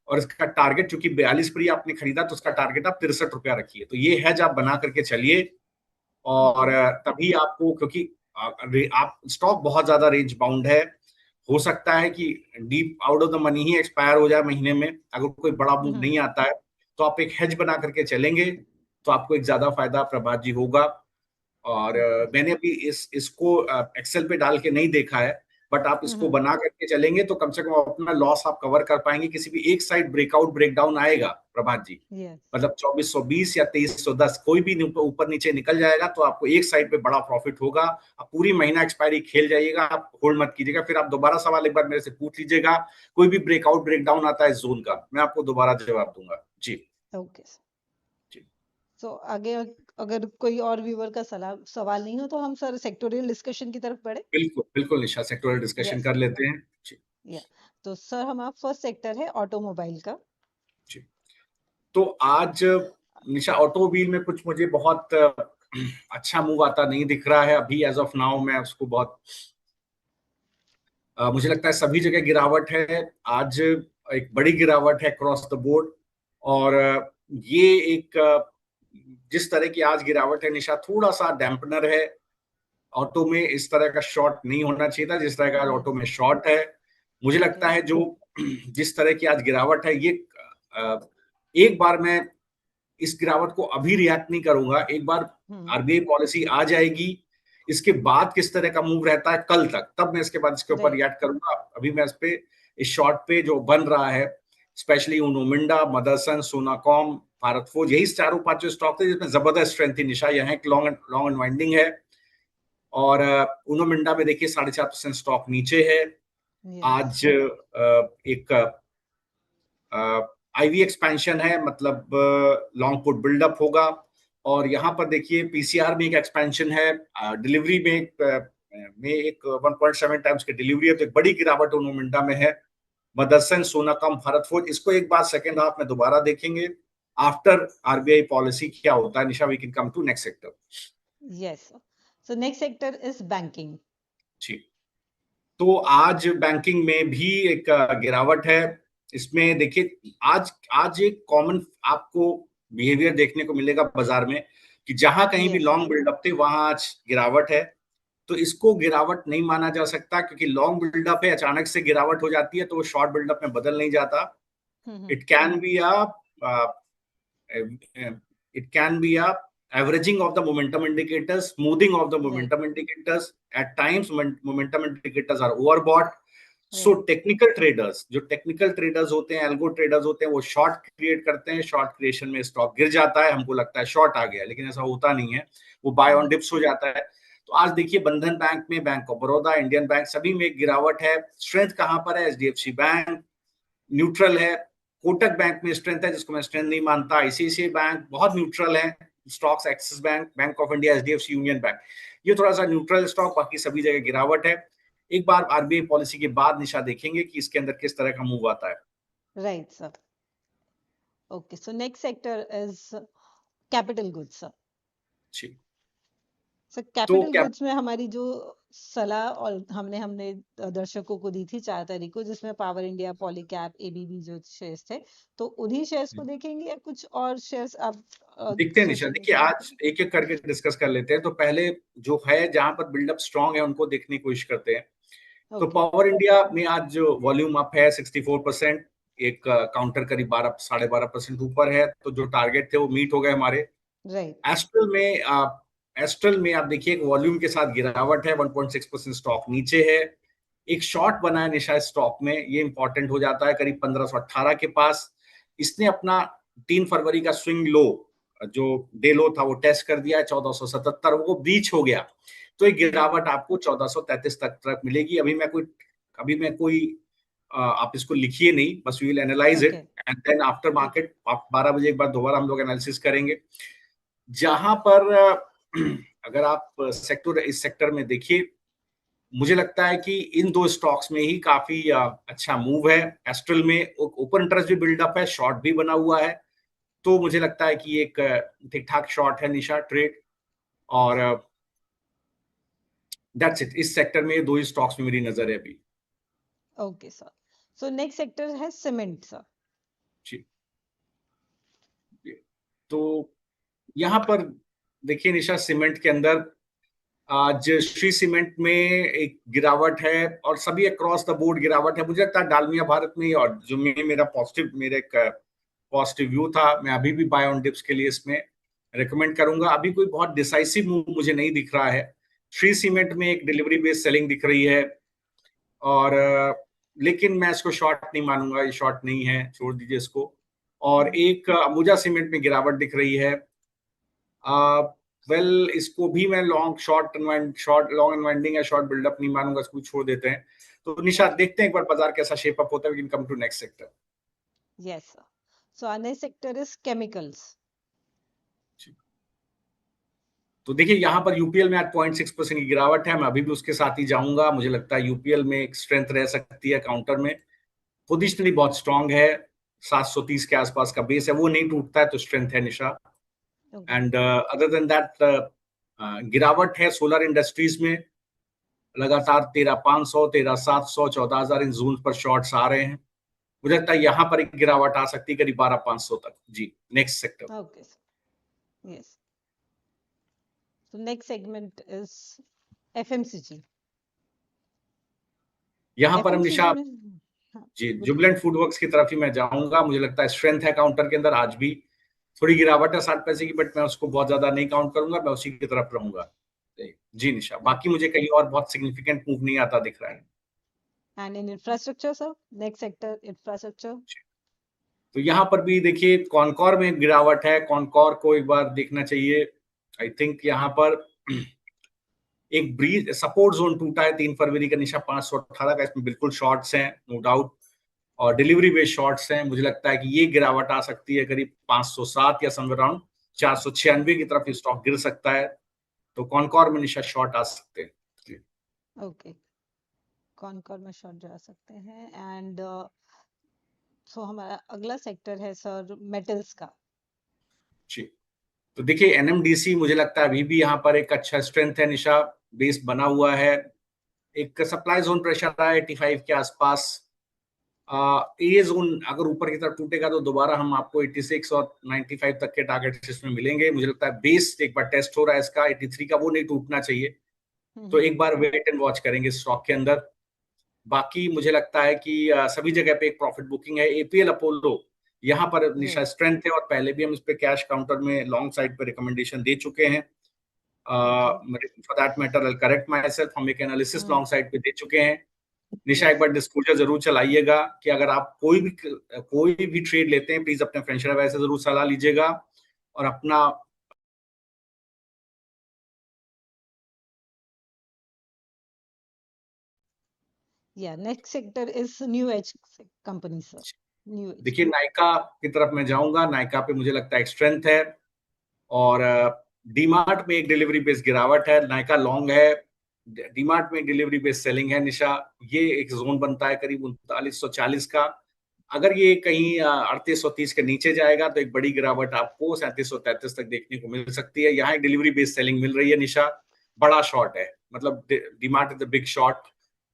[SPEAKER 2] और इसका टारगेट, चूंकि 42 पर ही आपने खरीदा, तो उसका टारगेट आप 63 रुपया रखिए। तो ये हैज आप बना करके चलिए। और
[SPEAKER 1] ओके,
[SPEAKER 2] तभी आपको, क्योंकि आप स्टॉक बहुत ज्यादा रेंज बाउंड है, हो सकता है कि deep out of the money he expire हो जाए महीने में, अगर कोई बड़ा मूव नहीं आता है। तो आप एक हेज बना करके चलेंगे तो आपको एक ज्यादा फायदा प्रभात जी होगा। और
[SPEAKER 1] ओके,
[SPEAKER 2] मैंने अभी इसको एक्सेल पे डाल के नहीं देखा है, बट आप इसको बना करके चलेंगे तो कम से कम अपना लॉस आप कवर कर पाएंगे। किसी भी एक साइड ब्रेकआउट ब्रेकडाउन आएगा प्रभात जी,
[SPEAKER 1] यस,
[SPEAKER 2] मतलब 2420 या 2310 कोई भी ऊपर नीचे निकल जाएगा, तो आपको एक साइड पे बड़ा प्रॉफिट होगा। आप पूरी महीना एक्सपायरी खेल जाइएगा, आप होल्ड मत कीजिएगा। फिर आप दोबारा सवाल एक बार मेरे से पूछ लीजिएगा, कोई भी ब्रेकआउट ब्रेकडाउन आता है जोन का, मैं आपको दोबारा जवाब दूंगा जी।
[SPEAKER 1] ओके।
[SPEAKER 2] जी,
[SPEAKER 1] सो आगे अगर कोई और व्यूअर का सवाल नहीं हो तो हम सर सेक्टोरियल डिस्कशन की तरफ बढ़े।
[SPEAKER 2] बिल्कुल बिल्कुल निशा, सेक्टोरल डिस्कशन
[SPEAKER 1] यस,
[SPEAKER 2] कर लेते हैं जी।
[SPEAKER 1] या तो सर हमारा फर्स्ट सेक्टर है ऑटोमोबाइल का।
[SPEAKER 2] जी, तो आज निशा ऑटोमोबाइल में कुछ मुझे बहुत अच्छा मूव आता नहीं दिख रहा है अभी एज ऑफ नाउ। मैं उसको बहुत मुझे लगता है सभी जगह गिरावट है आज, एक बड़ी गिरावट है क्रॉस द बोर्ड। और ये एक जिस तरह की आज गिरावट है निशा, थोड़ा सा डैम्पनर है। ऑटो में इस तरह का शॉर्ट नहीं होना चाहिए था जिस तरह का आज ऑटो में शॉर्ट है। मुझे
[SPEAKER 1] ओके,
[SPEAKER 2] लगता है जो जिस तरह की आज गिरावट है, ये एक बार मैं इस गिरावट को अभी रिएक्ट नहीं करूंगा। एक बार आरबीआई पॉलिसी आ जाएगी, इसके बाद किस तरह का मूव रहता है कल तक, तब मैं इसके बाद इसके ऊपर
[SPEAKER 1] राइट,
[SPEAKER 2] रिएक्ट करूंगा। अभी मैं इस शॉर्ट पे जो बन रहा है, स्पेशली उनो मिंडा, मदरसन, सोनाकॉम, भारत फोर्ज, यही चारों पांचों स्टॉक थे जिसमें जबरदस्त स्ट्रेंथ थी निशा। यहाँ एक लॉन्ग एंड वाइंडिंग है। और उनो मिंडा में देखिए 4.5% स्टॉक नीचे है
[SPEAKER 1] यस,
[SPEAKER 2] आज। एक आईवी एक्सपेंशन है, मतलब लॉन्ग पुट बिल्डअप होगा। और यहाँ पर देखिए पीसीआर में एक एक्सपेंशन है, डिलीवरी में एक 1.7 टाइम्स की डिलीवरी है, तो एक बड़ी गिरावट उन मोमेंटा में है। मदरसन, सोनाकॉम, भारत फोर्ज, इसको एक बार सेकेंड हाफ में दोबारा देखेंगे आफ्टर आरबीआई पॉलिसी क्या होता है। Nisha, we can come to next sector.
[SPEAKER 1] Yes. So next sector is banking.
[SPEAKER 2] जी, तो आज बैंकिंग में भी एक गिरावट है। इसमें देखिए आज आज एक कॉमन आपको बिहेवियर देखने को मिलेगा बाजार में, कि जहां कहीं भी
[SPEAKER 1] यस,
[SPEAKER 2] लॉन्ग बिल्डअप थे वहां आज गिरावट है। तो इसको गिरावट नहीं माना जा सकता, क्योंकि लॉन्ग बिल्डअप है, अचानक से गिरावट हो जाती है तो वो शॉर्ट बिल्डअप में बदल नहीं जाता। It can be it can be a averaging of the momentum indicators, smoothing of the
[SPEAKER 1] right,
[SPEAKER 2] momentum indicators. At times momentum indicators are overbought. So
[SPEAKER 1] right,
[SPEAKER 2] technical traders, जो टेक्निकल ट्रेडर्स होते हैं, algo traders होते हैं, वो short create करते हैं। Short creation में stock गिर जाता है, हमको लगता है शॉर्ट आ गया, लेकिन ऐसा होता नहीं है, वो बाय ऑन डिप्स हो जाता है। तो आज देखिए बंधन बैंक में, bank of Baroda, Indian bank, सभी में एक गिरावट है। स्ट्रेंथ कहां पर है? एचडीएफसी बैंक न्यूट्रल है। कोटक बैंक में स्ट्रेंथ है, जिसको मैं स्ट्रेंथ नहीं मानता। आईसीआईसीआई बैंक बहुत न्यूट्रल है। Stocks axis bank, bank of India, HDFC, union bank, ये थोड़ा सा न्यूट्रल स्टॉक, बाकी सभी जगह गिरावट है। एक बार आरबीआई पॉलिसी के बाद निशा देखेंगे कि इसके अंदर किस तरह का मूव आता है।
[SPEAKER 1] Right sir. Okay, so next sector is capital goods sir.
[SPEAKER 2] जी,
[SPEAKER 1] सर
[SPEAKER 2] तो
[SPEAKER 1] कैपिटल
[SPEAKER 2] क्या
[SPEAKER 1] गुड्स में हमारी जो सलाह और हमने हमने दर्शकों को दी थी 4 तारीख को, जिसमें पावर इंडिया, पॉलीकैब, एबीबी जो शेयर्स थे, तो उन्हीं शेयर्स को देखेंगे या कुछ और शेयर्स आप
[SPEAKER 2] दिखते हैं निशा,
[SPEAKER 1] सोचेंगे
[SPEAKER 2] देखिए
[SPEAKER 1] कि
[SPEAKER 2] आज एक एक करके डिस्कस कर लेते हैं। तो पहले जो है जहां पर बिल्डअप स्ट्रांग है उनको देखने की कोशिश करते हैं। तो
[SPEAKER 1] ओके।
[SPEAKER 2] पावर इंडिया में आज जो वॉल्यूम अप है 64%, एक काउंटर करीब 12-12.5% ऊपर है, तो जो टारगेट थे वो मीट हो गए हमारे।
[SPEAKER 1] राइट।
[SPEAKER 2] एस्ट्रल में आप देखिए एक वॉल्यूम के साथ गिरावट है, 1.6% स्टॉक नीचे है। एक शॉर्ट बना है निशा स्टॉक में, ये इंपॉर्टेंट हो जाता है करीब 1518 के पास। इसने अपना 3 फरवरी का स्विंग लो, जो डे लो था, वो टेस्ट कर दिया है 1477, वो ब्रीच हो गया। तो एक गिरावट आपको 1433 तक मिलेगी। अभी मैं कोई आप इसको लिखिए नहीं, बस we will analyse
[SPEAKER 1] okay.
[SPEAKER 2] It and then after market आप 12 बजे एक बार दोबारा हम लोग एनालिसिस करेंगे। जहां पर अगर आप सेक्टर इस सेक्टर में देखिए, मुझे लगता है कि इन दो स्टॉक्स में ही काफी अच्छा मूव है। एस्ट्रल में ओपन इंटरेस्ट भी बिल्डअप है, शॉर्ट भी बना हुआ है, तो मुझे लगता है कि एक ठीक ठाक शॉर्ट है निशा ट्रेड। और दैट्स इट, इस सेक्टर में दो ही स्टॉक्स में मेरी नजर है अभी।
[SPEAKER 1] Okay sir. So next sector है सीमेंट सर।
[SPEAKER 2] जी, तो यहाँ पर देखिए निशा, सीमेंट के अंदर आज श्री सीमेंट में एक गिरावट है और सभी अक्रॉस द बोर्ड गिरावट है। मुझे लगता है डालमिया भारत में, और जो मेरा एक पॉजिटिव व्यू था, मैं अभी भी बाय ऑन डिप्स के लिए इसमें रिकमेंड करूंगा। अभी कोई बहुत डिसाइसिव मूव मुझे नहीं दिख रहा है। श्री सीमेंट में एक डिलीवरी बेस्ड सेलिंग दिख रही है, और लेकिन मैं इसको शॉर्ट नहीं मानूंगा, ये शॉर्ट नहीं है, छोड़ दीजिए इसको। और एक अंबुजा सीमेंट में गिरावट दिख रही है। वेल इसको भी मैं शॉर्ट लॉन्ग अनवाइंडिंग या शॉर्ट बिल्डअप नहीं मानूंगा, इसको छोड़ देते हैं। तो निशा देखते हैं एक बार बाजार कैसा शेप अप होता है। We can come to next sector.
[SPEAKER 1] Yes sir. So our next sector is chemicals.
[SPEAKER 2] तो देखिए यहाँ पर यूपीएल में आज 0.6% की गिरावट है, मैं अभी भी उसके साथ ही जाऊंगा। मुझे लगता है यूपीएल में एक स्ट्रेंथ रह सकती है काउंटर में, पोजिशनली बहुत स्ट्रांग है, 730 के आसपास का बेस है, वो नहीं टूटता है, तो स्ट्रेंथ है Nisha.
[SPEAKER 1] Okay.
[SPEAKER 2] And other than that गिरावट है सोलर इंडस्ट्रीज में, लगातार 13,500, 13,700, 14,000 इन जोन पर शॉर्ट्स आ रहे हैं। मुझे लगता है यहाँ पर एक गिरावट आ सकती है करीब 12,500 तक। जी, next sector.
[SPEAKER 1] Okay sir. Yes. So next segment is FMCG.
[SPEAKER 2] यहाँ पर हम
[SPEAKER 1] एफएमसीजी
[SPEAKER 2] निशा,
[SPEAKER 1] में हाँ
[SPEAKER 2] जी,
[SPEAKER 1] बोलिए।
[SPEAKER 2] जुबिलेंट फूडवर्क्स की तरफ ही मैं जाऊंगा। मुझे लगता है स्ट्रेंथ है काउंटर के अंदर आज भी। थोड़ी गिरावट है 60 पैसे की, बट मैं उसको बहुत ज्यादा नहीं काउंट करूंगा, मैं उसी की तरफ रहूंगा। जी निशा, बाकी मुझे कहीं और बहुत सिग्निफिकेंट मूव नहीं आता दिख रहा है।
[SPEAKER 1] And in infrastructure sir, next sector infrastructure.
[SPEAKER 2] तो यहाँ पर भी देखिए कॉनकॉर में गिरावट है, कॉनकॉर को एक बार देखना चाहिए। आई थिंक यहाँ पर एक ब्रीज सपोर्ट जोन टूटा है 3 फरवरी का निशा 518 का, इसमें बिल्कुल शॉर्ट्स हैं नो डाउट, और डिलीवरी बेस्ड शॉर्ट्स हैं। मुझे लगता है कि ये गिरावट आ सकती है करीब 507 या समवेयर अराउंड 496 की तरफ स्टॉक गिर सकता है। तो कॉनकॉर में निशा शॉर्ट आ सकते हैं।
[SPEAKER 1] ओके। कॉनकॉर में शॉर्ट जा सकते हैं। एंड सो हमारा अगला सेक्टर है सर मेटल्स का।
[SPEAKER 2] जी, तो देखिए एनएमडीसी मुझे लगता है अभी भी यहाँ पर एक अच्छा स्ट्रेंथ है निशा, बेस बना हुआ है। एक सप्लाई जोन प्रेशर रहा है 85 के आसपास। ये जोन अगर ऊपर की तरफ टूटेगा तो दोबारा हम आपको 86 और 95 तक के टारगेट इसमें मिलेंगे। मुझे लगता है बेस एक बार टेस्ट हो रहा है इसका 83 का, वो नहीं टूटना चाहिए। तो एक बार वेट एंड वॉच करेंगे स्टॉक के अंदर। बाकी मुझे लगता है कि सभी जगह पे एक प्रॉफिट बुकिंग है। एपीएल अपोलो यहाँ पर निशा
[SPEAKER 1] राइट।
[SPEAKER 2] स्ट्रेंथ है, और पहले भी हम इस पे कैश काउंटर में लॉन्ग साइड पे रिकमेंडेशन दे चुके हैं।
[SPEAKER 1] Okay.
[SPEAKER 2] For that matter I correct my self, हम एक एनालिसिस लॉन्ग साइड पे दे चुके हैं। निशा एक
[SPEAKER 1] यस।
[SPEAKER 2] बार डिस्क्लोजर जरूर चलाइएगा कि अगर आप कोई भी ट्रेड लेते हैं, प्लीज अपने फ्रेंड से जरूर सलाह लीजिएगा और अपना
[SPEAKER 1] या next sector is new age company sir. New age.
[SPEAKER 2] देखिए नायका की तरफ मैं जाऊंगा। नायका पे मुझे लगता है एक स्ट्रेंथ है, और डीमार्ट में एक डिलीवरी बेस्ड गिरावट है। नायका लॉन्ग है, डीमार्ट में डिलीवरी बेस्ड सेलिंग है निशा। ये एक जोन बनता है करीब 3940 का। अगर ये कहीं 3830 के नीचे जाएगा तो एक बड़ी गिरावट आपको 3733 तक देखने को मिल सकती है। यहाँ एक डिलीवरी बेस्ड सेलिंग मिल रही है निशा, बड़ा शॉर्ट है। मतलब DMart is the big shot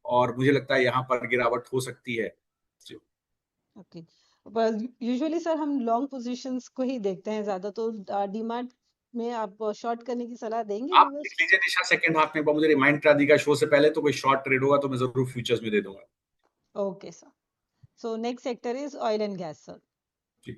[SPEAKER 2] और मुझे लगता है यहाँ पर गिरावट हो सकती है।
[SPEAKER 1] ओके, पर यूजुअली सर हम लॉन्ग पोजीशंस को ही देखते हैं ज्यादा, तो डीमार्ट में आप शॉर्ट करने की सलाह देंगे
[SPEAKER 2] आप
[SPEAKER 1] व्यूअर्स
[SPEAKER 2] देख लीजिए निशा, सेकंड हाफ में एक बार मुझे रिमाइंड करा दीजिएगा शो से पहले, तो कोई शॉर्ट ट्रेड होगा तो मैं जरूर फ्यूचर्स में दे दूंगा।
[SPEAKER 1] को? Okay sir, so next sector is oil and gas sir.
[SPEAKER 2] जी।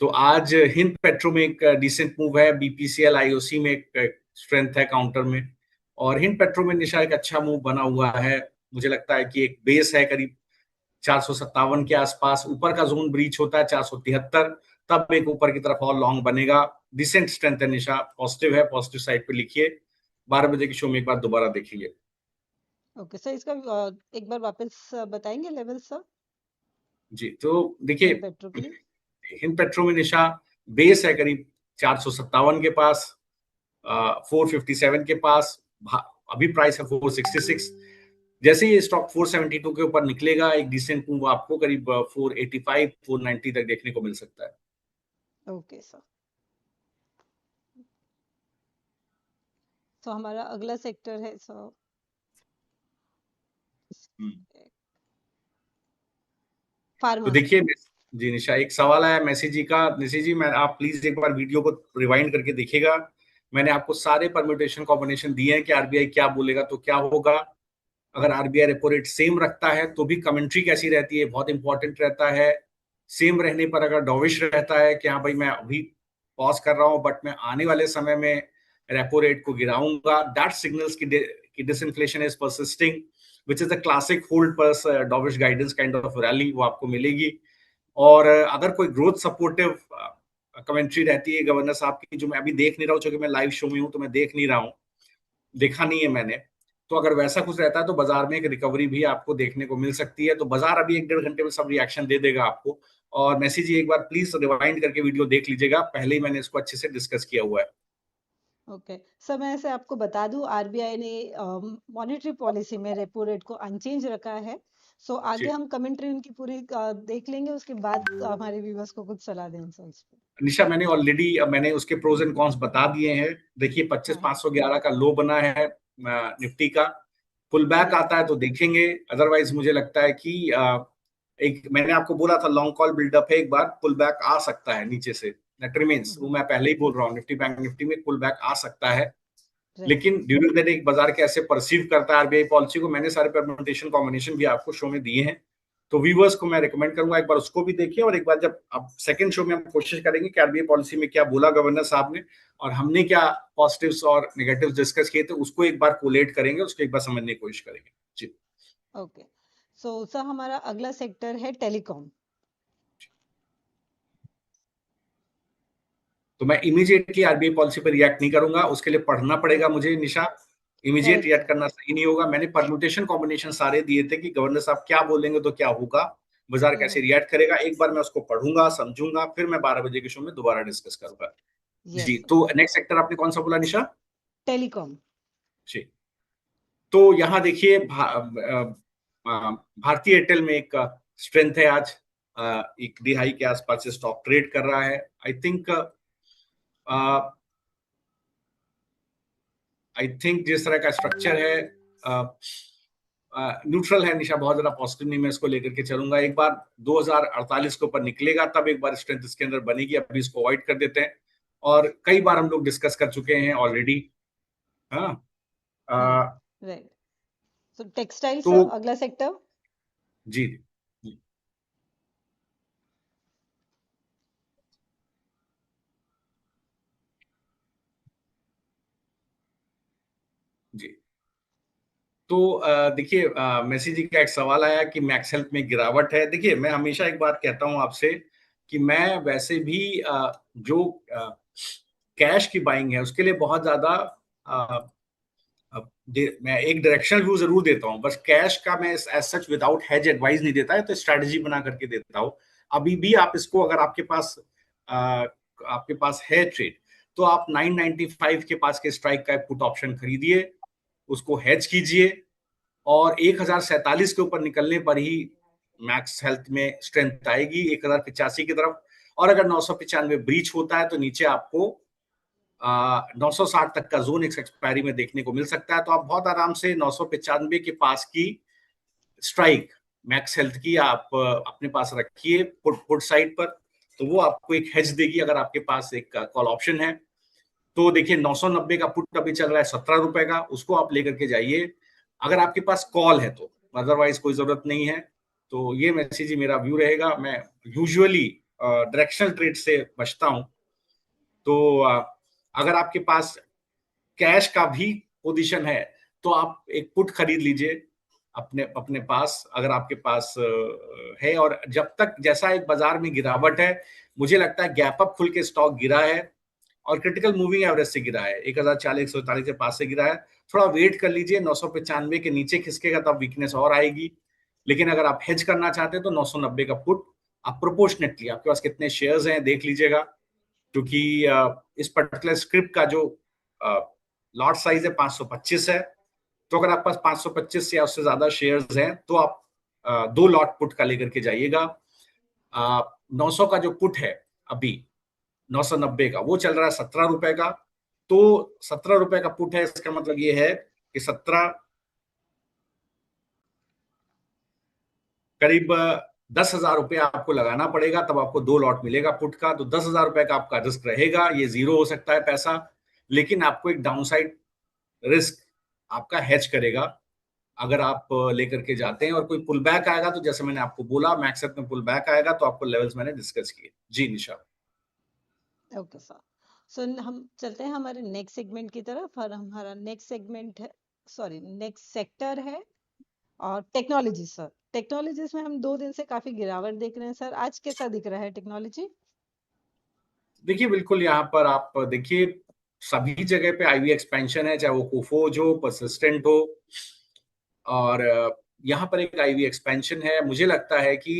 [SPEAKER 2] तो आज हिंद पेट्रो में एक डिसेंट मूव है, बीपीसीएल आईओसी में एक स्ट्रेंथ है काउंटर में, और हिंद पेट्रो में निशा एक अच्छा मूव बना हुआ है। मुझे लगता है कि एक बेस है करीब 457 के आसपास, ऊपर का जोन ब्रीच होता है 473, तब एक ऊपर की तरफ और लॉन्ग बनेगा। डिसेंट स्ट्रेंथ है निशा, पॉजिटिव है, पॉजिटिव साइड पे लिखिए। 12 बजे के शो में एक बार दोबारा देखेंगे।
[SPEAKER 1] ओके सर, इसका एक बार वापस बताएंगे लेवल सर
[SPEAKER 2] जी, तो देखिए
[SPEAKER 1] हिंद पेट्रो के लिए?
[SPEAKER 2] हिंद पेट्रो में निशा बेस है करीब 457 के पास, 457 के पास, अभी प्राइस है 466। जैसे ये स्टॉक 472 के ऊपर निकलेगा, एक डिसेंट मूव आपको करीब 485 490 तक देखने को मिल सकता है।
[SPEAKER 1] ओके सर, तो हमारा अगला सेक्टर है सर
[SPEAKER 2] तो
[SPEAKER 1] फार्मा।
[SPEAKER 2] देखिए जी निशा, एक सवाल आया मैसी जी का। मैसी जी, मैं आप प्लीज एक बार वीडियो को रिवाइंड करके देखिएगा। मैंने आपको सारे परम्यूटेशन कॉम्बिनेशन दिए हैं कि आरबीआई क्या बोलेगा तो क्या होगा। अगर आरबीआई रेपो रेट सेम रखता है तो भी कमेंट्री कैसी रहती है, बहुत इंपॉर्टेंट रहता है। सेम रहने पर अगर डॉविश रहता है कि हाँ भाई मैं अभी पॉज कर रहा हूँ बट मैं आने वाले समय में रेपो रेट को गिराऊंगा, दैट सिग्नल्स की disinflation is persisting, which is a classic hold पर dovish guidance kind of rally, वो आपको मिलेगी। और अगर कोई ग्रोथ सपोर्टिव कमेंट्री रहती है गवर्नर साहब की, जो मैं अभी देख नहीं रहा हूँ क्योंकि मैं लाइव शो में हूँ तो मैं देख नहीं रहा हूँ, देखा नहीं है मैंने, तो अगर वैसा कुछ रहता है तो बाजार में एक रिकवरी भी आपको देखने को मिल सकती है। तो बाजार अभी 1-1.5 घंटे में सब रिएक्शन दे देगा आपको। और मैसेज जी एक बार प्लीज रिवाइंड करके वीडियो देख लीजिएगा, पहले ही मैंने इसको अच्छे से डिस्कस किया हुआ है।
[SPEAKER 1] ओके सर, मैं ऐसे आपको बता दूं, आरबीआई ने मॉनेटरी पॉलिसी में रेपो रेट को अनचेंज रखा है। सो आगे
[SPEAKER 2] जी
[SPEAKER 1] हम कमेंट्री उनकी पूरी देख लेंगे, उसके बाद हमारे व्यूवर्स को कुछ सलाह दें सर इस पे।
[SPEAKER 2] निशा, मैंने उसके प्रोज एंड कॉन्स बता दिए हैं। देखिए
[SPEAKER 1] हाँ हाँ
[SPEAKER 2] 25,511 का लो बना है निफ्टी का, पुल बैक
[SPEAKER 1] राइट।
[SPEAKER 2] आता है तो देखेंगे। अदरवाइज मुझे लगता है कि एक मैंने आपको बोला था लॉन्ग कॉल बिल्डअप है, एक बार पुल बैक आ सकता है नीचे से, दैट रिमेन्स, वो मैं पहले ही बोल रहा हूँ, निफ्टी बैंक निफ्टी में पुल बैक आ सकता है।
[SPEAKER 1] राइट।
[SPEAKER 2] लेकिन ड्यूरिंग द डे एक बाजार कैसे परसीव करता है आरबीआई पॉलिसी को, मैंने सारे परम्यूटेशन कॉम्बिनेशन भी आपको शो में दिए हैं। तो व्यूवर्स को मैं रिकमेंड करूंगा एक बार उसको भी देखिए, और एक बार जब अब सेकंड शो में हम कोशिश करेंगे कि आरबीआई पॉलिसी में क्या बोला गवर्नर साहब ने और हमने क्या पॉजिटिव्स और नेगेटिव्स डिस्कस किए थे, उसको एक बार कोलेट करेंगे, उसको एक बार समझने की कोशिश करेंगे। जी,
[SPEAKER 1] ओके, सो सर हमारा अगला सेक्टर है टेलीकॉम।
[SPEAKER 2] तो मैं इमीडिएटली आरबीआई पॉलिसी पर रिएक्ट नहीं करूंगा, उसके लिए पढ़ना पड़ेगा मुझे Nisha. Immediate
[SPEAKER 1] correct
[SPEAKER 2] react
[SPEAKER 1] sir.
[SPEAKER 2] करना सही नहीं होगा। मैंने परम्यूटेशन कॉम्बिनेशन सारे दिए थे कि गवर्नर साहब क्या बोलेंगे तो क्या होगा, बाजार कैसे रिएक्ट करेगा। एक बार मैं उसको पढ़ूंगा, समझूंगा, फिर मैं 12 बजे के शो में दोबारा डिस्कस करूंगा। जी,
[SPEAKER 1] यस सर।
[SPEAKER 2] तो नेक्स्ट सेक्टर आपने कौन सा बोला निशा?
[SPEAKER 1] टेलीकॉम।
[SPEAKER 2] जी, तो यहाँ देखिए भारतीय एयरटेल में एक स्ट्रेंथ है आज, एक दिहाई के आसपास से स्टॉक ट्रेड कर रहा है। आई थिंक जिस तरह का स्ट्रक्चर है न्यूट्रल है निशा, बहुत ज्यादा पॉजिटिव नहीं मैं इसको लेकर के चलूंगा। एक बार 2048 के ऊपर निकलेगा तब एक बार स्ट्रेंथ इसके अंदर बनेगी, अभी इसको अवॉइड कर देते हैं। और कई बार हम लोग डिस्कस कर चुके हैं ऑलरेडी। हाँ
[SPEAKER 1] राइट। सो टेक्सटाइल
[SPEAKER 2] तो
[SPEAKER 1] सर अगला सेक्टर।
[SPEAKER 2] जी जी जी, तो देखिए मेसी जी का एक सवाल आया कि मैक्स हेल्थ में गिरावट है। देखिए मैं हमेशा एक बात कहता हूं आपसे कि मैं वैसे भी जो कैश की बाइंग है उसके लिए बहुत ज्यादा मैं एक डायरेक्शनल व्यू जरूर देता हूं, बस कैश का मैं as such without hedge advice नहीं देता है, तो स्ट्रेटजी बना करके देता हूं। अभी भी आप इसको अगर आपके पास है ट्रेड, तो आप 995 के पास के स्ट्राइक का पुट ऑप्शन खरीदिए, उसको हेज कीजिए, और 1047 के ऊपर निकलने पर ही मैक्स हेल्थ में स्ट्रेंथ आएगी 1085 की तरफ। और अगर 995 ब्रीच होता है तो नीचे आपको 960 तक का जोन एक एक्सपायरी में देखने को मिल सकता है। तो आप बहुत आराम से 995 के पास की स्ट्राइक मैक्स हेल्थ की आप अपने पास रखिए पुट साइड पर, तो वो आपको एक हेज देगी अगर आपके पास एक कॉल ऑप्शन है। तो देखिए 990 का पुट अभी चल रहा है 17 रुपए का, उसको आप लेकर के जाइए अगर आपके पास कॉल है तो, अदरवाइज कोई जरूरत नहीं है। तो ये मैसेज ही मेरा व्यू रहेगा। मैं यूजुअली डायरेक्शनल ट्रेड से बचता हूं। तो अगर आपके पास कैश का भी पोजीशन है तो आप एक पुट खरीद लीजिए अपने अपने पास, अगर आपके पास है। और जब तक जैसा एक बाजार में गिरावट है, मुझे लगता है गैप अप खुल के स्टॉक गिरा है और क्रिटिकल मूविंग एवरेज से गिरा है, 1040 140 के पास से गिरा है। थोड़ा वेट कर लीजिए, 995 के नीचे खिसकेगा तब वीकनेस और आएगी। लेकिन अगर आप हेज करना चाहते हैं तो 990 का पुट आप प्रोपोर्शनेटली, आपके पास कितने शेयर्स हैं देख लीजिएगा, क्योंकि इस पर्टिकुलर स्क्रिप्ट का जो लॉट साइज है 525 है। तो अगर आपके पास 525 या उससे ज्यादा शेयर्स हैं तो आप 2 लॉट पुट का लेकर के जाइएगा। 900 का जो पुट है अभी 990 का, वो चल रहा है 17 रुपए का। तो 17 रुपए का पुट है, इसका मतलब ये है कि 17 करीब 10,000 रुपये आपको लगाना पड़ेगा, तब आपको 2 लॉट मिलेगा पुट का। तो 10,000 रुपए का आपका रिस्क रहेगा, ये जीरो हो सकता है पैसा, लेकिन आपको एक डाउनसाइड रिस्क आपका हेज करेगा अगर आप लेकर के जाते हैं। और कोई पुल बैक आएगा तो जैसे मैंने आपको बोला मैक्सेट में पुल बैक आएगा तो आपको लेवल्स मैंने डिस्कस किए। जी निशा।
[SPEAKER 1] Okay sir. सो हम चलते हैं हमारे नेक्स्ट सेगमेंट की तरफ, और हमारा नेक्स्ट सेगमेंट है, सॉरी नेक्स्ट सेक्टर है और टेक्नोलॉजी। सर टेक्नोलॉजीज में हम 2 दिन से काफी गिरावट देख रहे हैं सर, आज कैसा दिख रहा है टेक्नोलॉजी?
[SPEAKER 2] देखिए बिल्कुल यहाँ पर आप देखिए सभी जगह पे आईवी एक्सपेंशन है, चाहे वो कोफोज हो, परसिस्टेंट हो, और यहाँ पर एक आईवी एक्सपेंशन है। मुझे लगता है कि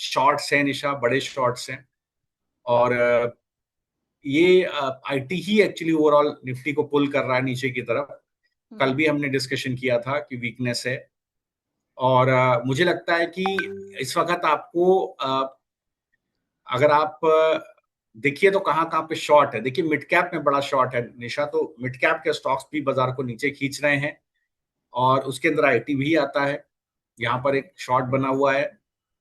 [SPEAKER 2] शॉर्ट्स हैं निशा, बड़े शॉर्ट्स हैं। और ये IT he actually overall Nifty को पुल कर रहा है नीचे की तरफ। कल भी हमने डिस्कशन किया था कि वीकनेस है। और मुझे लगता है कि इस वक्त आपको अगर आप देखिए तो कहाँ कहाँ पे शॉर्ट है। देखिए मिड कैप में बड़ा शॉर्ट है निशा, तो मिड कैप के स्टॉक्स भी बाजार को नीचे खींच रहे हैं और उसके अंदर आईटी भी आता है। यहाँ पर एक शॉर्ट बना हुआ है।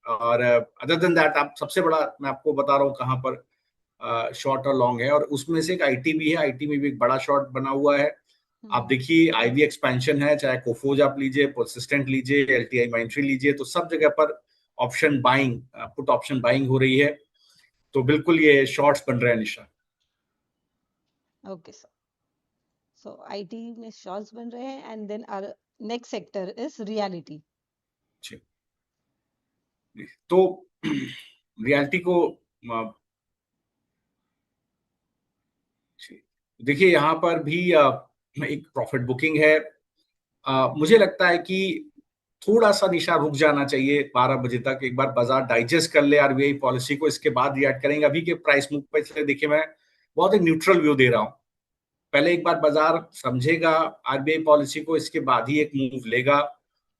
[SPEAKER 2] और अदर देन दैट आप सबसे बड़ा मैं आपको बता रहा हूँ कहाँ पर शॉर्ट और लॉन्ग है, और उसमें से एक आईटी भी है। आईटी में भी एक बड़ा शॉर्ट बना हुआ है। आप देखिए आईवी एक्सपेंशन है, चाहे कोफोज आप लीजिए, परसिस्टेंट लीजिए, एलटीआई माइंट्री लीजिए, तो सब जगह पर option buying, put option buying हो रही है। तो बिल्कुल ये शॉर्ट्स बन रहे हैं Nisha.
[SPEAKER 1] Okay sir. So IT में शॉर्ट्स बन रहे हैं, and then our next sector is reality.
[SPEAKER 2] तो रियलिटी को देखिए यहाँ पर भी एक प्रॉफिट बुकिंग है। मुझे लगता है कि थोड़ा सा निशा रुक जाना चाहिए 12 बजे तक, एक बार बाजार डाइजेस्ट कर ले आरबीआई पॉलिसी को, इसके बाद रिएक्ट करेंगे। अभी के प्राइस मूव पे इसलिए देखिए मैं बहुत ही न्यूट्रल व्यू दे रहा हूँ। पहले एक बार बाजार समझेगा आरबीआई पॉलिसी को, इसके बाद ही एक मूव लेगा।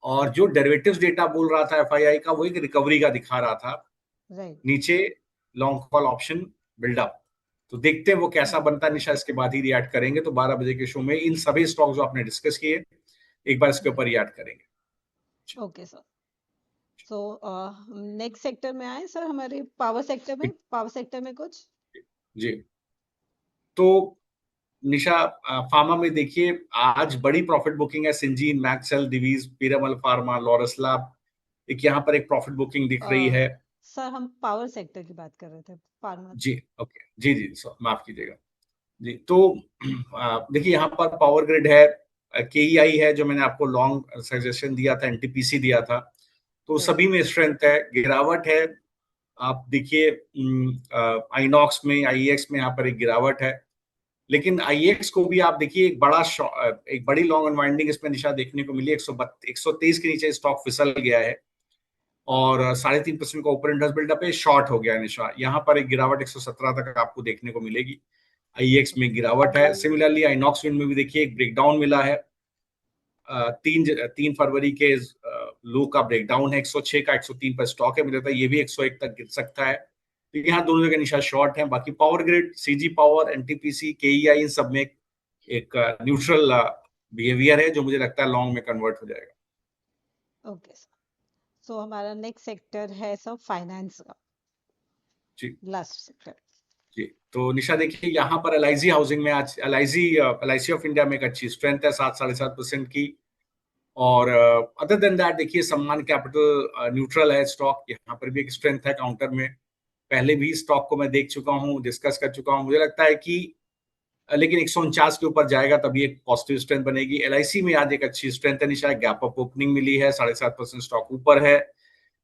[SPEAKER 2] और जो डेरिवेटिव्स डेटा बोल रहा था एफआईआई का, वो एक रिकवरी का दिखा रहा था। नीचे लॉन्ग कॉल ऑप्शन बिल्डअप, तो देखते हैं वो कैसा बनता है निशा, इसके बाद ही रिएक्ट करेंगे। तो 12 बजे के शो में इन सभी स्टॉक जो आपने डिस्कस किए एक बार इसके ऊपर रिएक्ट करेंगे।
[SPEAKER 1] Okay sir. So next sector में आए सर, हमारे पावर सेक्टर में। पावर सेक्टर में कुछ
[SPEAKER 2] जी, तो निशा फार्मा में देखिए आज बड़ी प्रॉफिट बुकिंग है। Syngene, Maxell, Divi's, Piramal pharma, Laurus lab, एक यहाँ पर एक प्रॉफिट बुकिंग दिख रही है।
[SPEAKER 1] सर हम पावर सेक्टर की बात कर रहे थे, फार्मा।
[SPEAKER 2] जी ओके, जी जी सर माफ कीजिएगा जी। तो देखिए यहाँ पर पावर ग्रिड है, केईआई है जो मैंने आपको लॉन्ग सजेशन दिया था, एनटीपीसी दिया था, तो सभी में स्ट्रेंथ है, गिरावट है। आप देखिए आईनॉक्स में, आईएक्स में यहाँ पर एक गिरावट है। लेकिन आईएक्स को भी आप देखिए एक बड़ी लॉन्ग अनवाइंडिंग इसमें निशा देखने को मिली। 123 के नीचे स्टॉक फिसल गया है और 3.5% का ओपन इंटरेस्ट बिल्डअप है, शॉर्ट हो गया है निशा। यहाँ पर एक गिरावट 117 तक आपको देखने को मिलेगी। आईएक्स में गिरावट है। सिमिलरली आइनॉक्स विंड में भी देखिए एक ब्रेकडाउन मिला है। 3 फरवरी के लो का ब्रेकडाउन है 106 का, 103 पर स्टॉक है, मुझे लगता है ये भी 101 तक गिर सकता है। तो यहाँ दोनों जगह निशा शॉर्ट है। बाकी power grid, CG power, NTPC, KEI, इन सब में एक न्यूट्रल बिहेवियर है जो मुझे लगता है लॉन्ग में कन्वर्ट हो जाएगा।
[SPEAKER 1] ओके सर, सो हमारा नेक्स्ट सेक्टर है सर फाइनेंस का,
[SPEAKER 2] जी
[SPEAKER 1] लास्ट सेक्टर।
[SPEAKER 2] जी, तो निशा देखिए यहाँ पर एलआईसी हाउसिंग में आज एलआईसी ऑफ इंडिया में एक अच्छी स्ट्रेंथ है 7-7.5% की। और अदर देन दैट देखिए सम्मान कैपिटल न्यूट्रल है स्टॉक, यहाँ पर भी एक स्ट्रेंथ है काउंटर में। पहले भी स्टॉक को मैं देख चुका हूँ, डिस्कस कर चुका हूँ, मुझे लगता है कि लेकिन 149 के ऊपर जाएगा तभी एक पॉजिटिव स्ट्रेंथ बनेगी। एलआईसी में आज एक अच्छी स्ट्रेंथ है निशा, गैप अप ओपनिंग मिली है, 7.5% स्टॉक ऊपर है,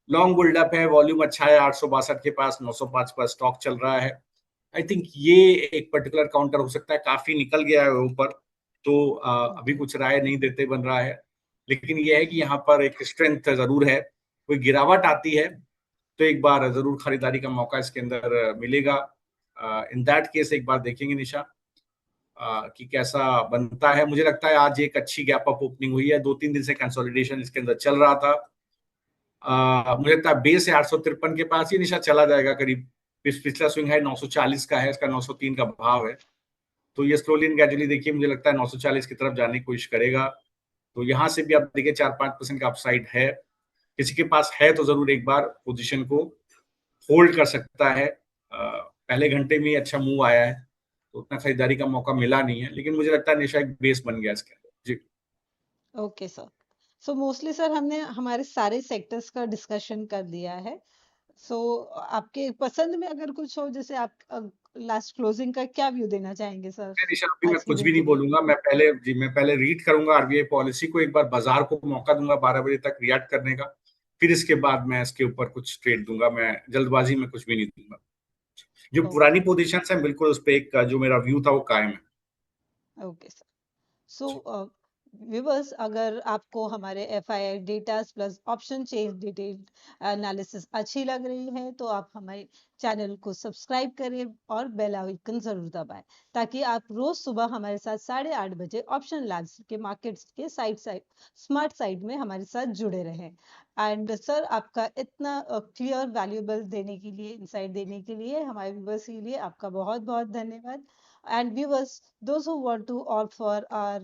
[SPEAKER 2] लॉन्ग बुल्डअप है, वॉल्यूम अच्छा है, 862 के पास, 905 पर स्टॉक चल रहा है। आई थिंक ये एक पर्टिकुलर काउंटर हो सकता है, काफी निकल गया है ऊपर, तो अभी कुछ राय नहीं देते बन रहा है, लेकिन ये है कि यहाँ पर एक स्ट्रेंथ जरूर है। कोई गिरावट आती है तो एक बार जरूर खरीदारी का मौका इसके अंदर मिलेगा। इन दैट केस एक बार देखेंगे निशा कि कैसा बनता है। मुझे लगता है आज एक अच्छी गैप अप ओपनिंग हुई है, 2-3 दिन से कंसोलिडेशन इसके अंदर चल रहा था। मुझे लगता है बेस है 853 के पास, ये निशा चला जाएगा करीब। पिछला स्विंग है 940 का है, इसका 903 का भाव है, तो ये स्लोली एंड ग्रेजुअली देखिए मुझे लगता है 940 की तरफ जाने की कोशिश करेगा। तो यहाँ से भी आप देखिए 4-5% का अपसाइड है, किसी के पास है तो जरूर एक बार पोजीशन को होल्ड कर सकता है। पहले घंटे में अच्छा मूव आया है तो उतना खरीदारी का मौका मिला नहीं है, लेकिन मुझे लगता है निशा एक बेस बन गया इसके अंदर। जी
[SPEAKER 1] okay sir, so mostly sir हमने हमारे सारे सेक्टर्स का डिस्कशन कर दिया है। सो आपके पसंद में अगर कुछ हो, जैसे आप लास्ट क्लोजिंग का क्या व्यू देना चाहेंगे सर
[SPEAKER 2] निशा, अभी मैं
[SPEAKER 1] आज के
[SPEAKER 2] कुछ भी
[SPEAKER 1] दिन
[SPEAKER 2] नहीं
[SPEAKER 1] के लिए?
[SPEAKER 2] बोलूंगा, मैं पहले रीड करूंगा आरबीआई पॉलिसी को, एक बार बाजार को मौका दूंगा 12 बजे तक रिएक्ट करने का, फिर इसके बाद मैं इसके ऊपर कुछ ट्रेड दूंगा। मैं जल्दबाजी में कुछ भी नहीं दूंगा। जो
[SPEAKER 1] ओके,
[SPEAKER 2] पुरानी पोजीशन है बिल्कुल उस पर एक जो मेरा व्यू था वो कायम है।
[SPEAKER 1] Okay sir. सो व्यूवर्स, अगर आपको हमारे FII datas plus option change detail analysis अच्छी लग रही है तो आप हमारे चैनल को सब्सक्राइब करें और बेल आइकन जरूर दबाएं, ताकि आप रोज सुबह हमारे साथ 8:30 बजे ऑप्शन लैब्स के मार्केट्स के साइड स्मार्ट साइड में हमारे साथ जुड़े रहें। एंड सर, आपका इतना क्लियर वैल्यूएबल देने के लिए, इंसाइट देने के लिए, हमारे व्यूवर्स के लिए आपका बहुत बहुत धन्यवाद। And viewers, those who want to opt for our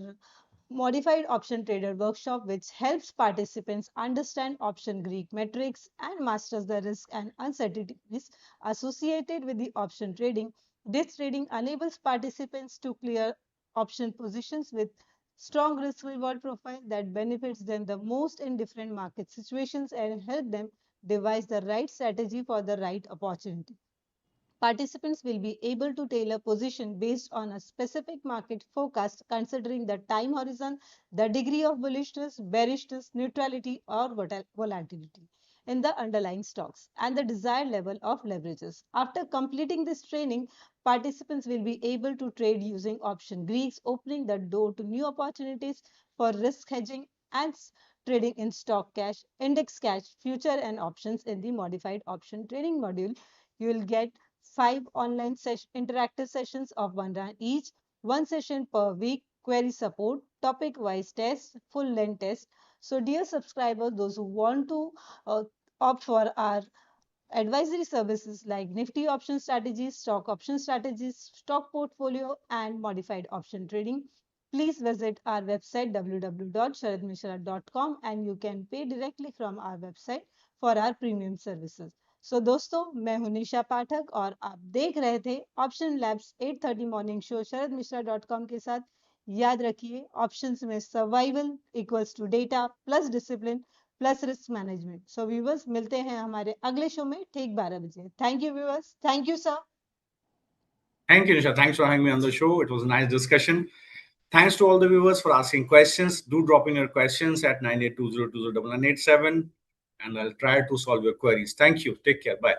[SPEAKER 1] modified option trader workshop, which helps participants understand option Greek metrics and masters the risk and uncertainties associated with the option trading. This trading enables participants to clear option positions with strong risk reward profile that benefits them the most in different market situations and help them devise the right strategy for the right opportunity. Participants will be able to tailor position based on a specific market forecast, considering the time horizon, the degree of bullishness, bearishness, neutrality, or volatility in the underlying stocks, and the desired level of leverages. After completing this training, participants will be able to trade using option Greeks, opening the door to new opportunities for risk hedging and trading in stock cash, index cash, future and options. In the modified option trading module, you will get 5 online interactive sessions of 1 round each, 1 session per week, query support, topic-wise tests, full length test. So dear subscribers, those who want to opt for our advisory services like Nifty option strategies, stock option strategies, stock portfolio, and modified option trading, please visit our website www.sharadmishra.com and you can pay directly from our website for our premium services. So दोस्तों, मैं हूं निशा पाठक और आप देख रहे थे option labs 8:30 morning show sharadmishra.com के साथ। याद रखिए, ऑप्शंस में survival equals to data plus discipline plus risk management. So viewers, मिलते हैं हमारे अगले शो में ठीक 12 बजे। Thank you viewers, thank you sir.
[SPEAKER 2] Thank you, Nisha. Thanks for having me on the show. It was a nice discussion. Thanks to all the viewers for asking questions. Do drop in your questions at 9820209987 and I'll try to solve your queries. Thank you. Take care. Bye.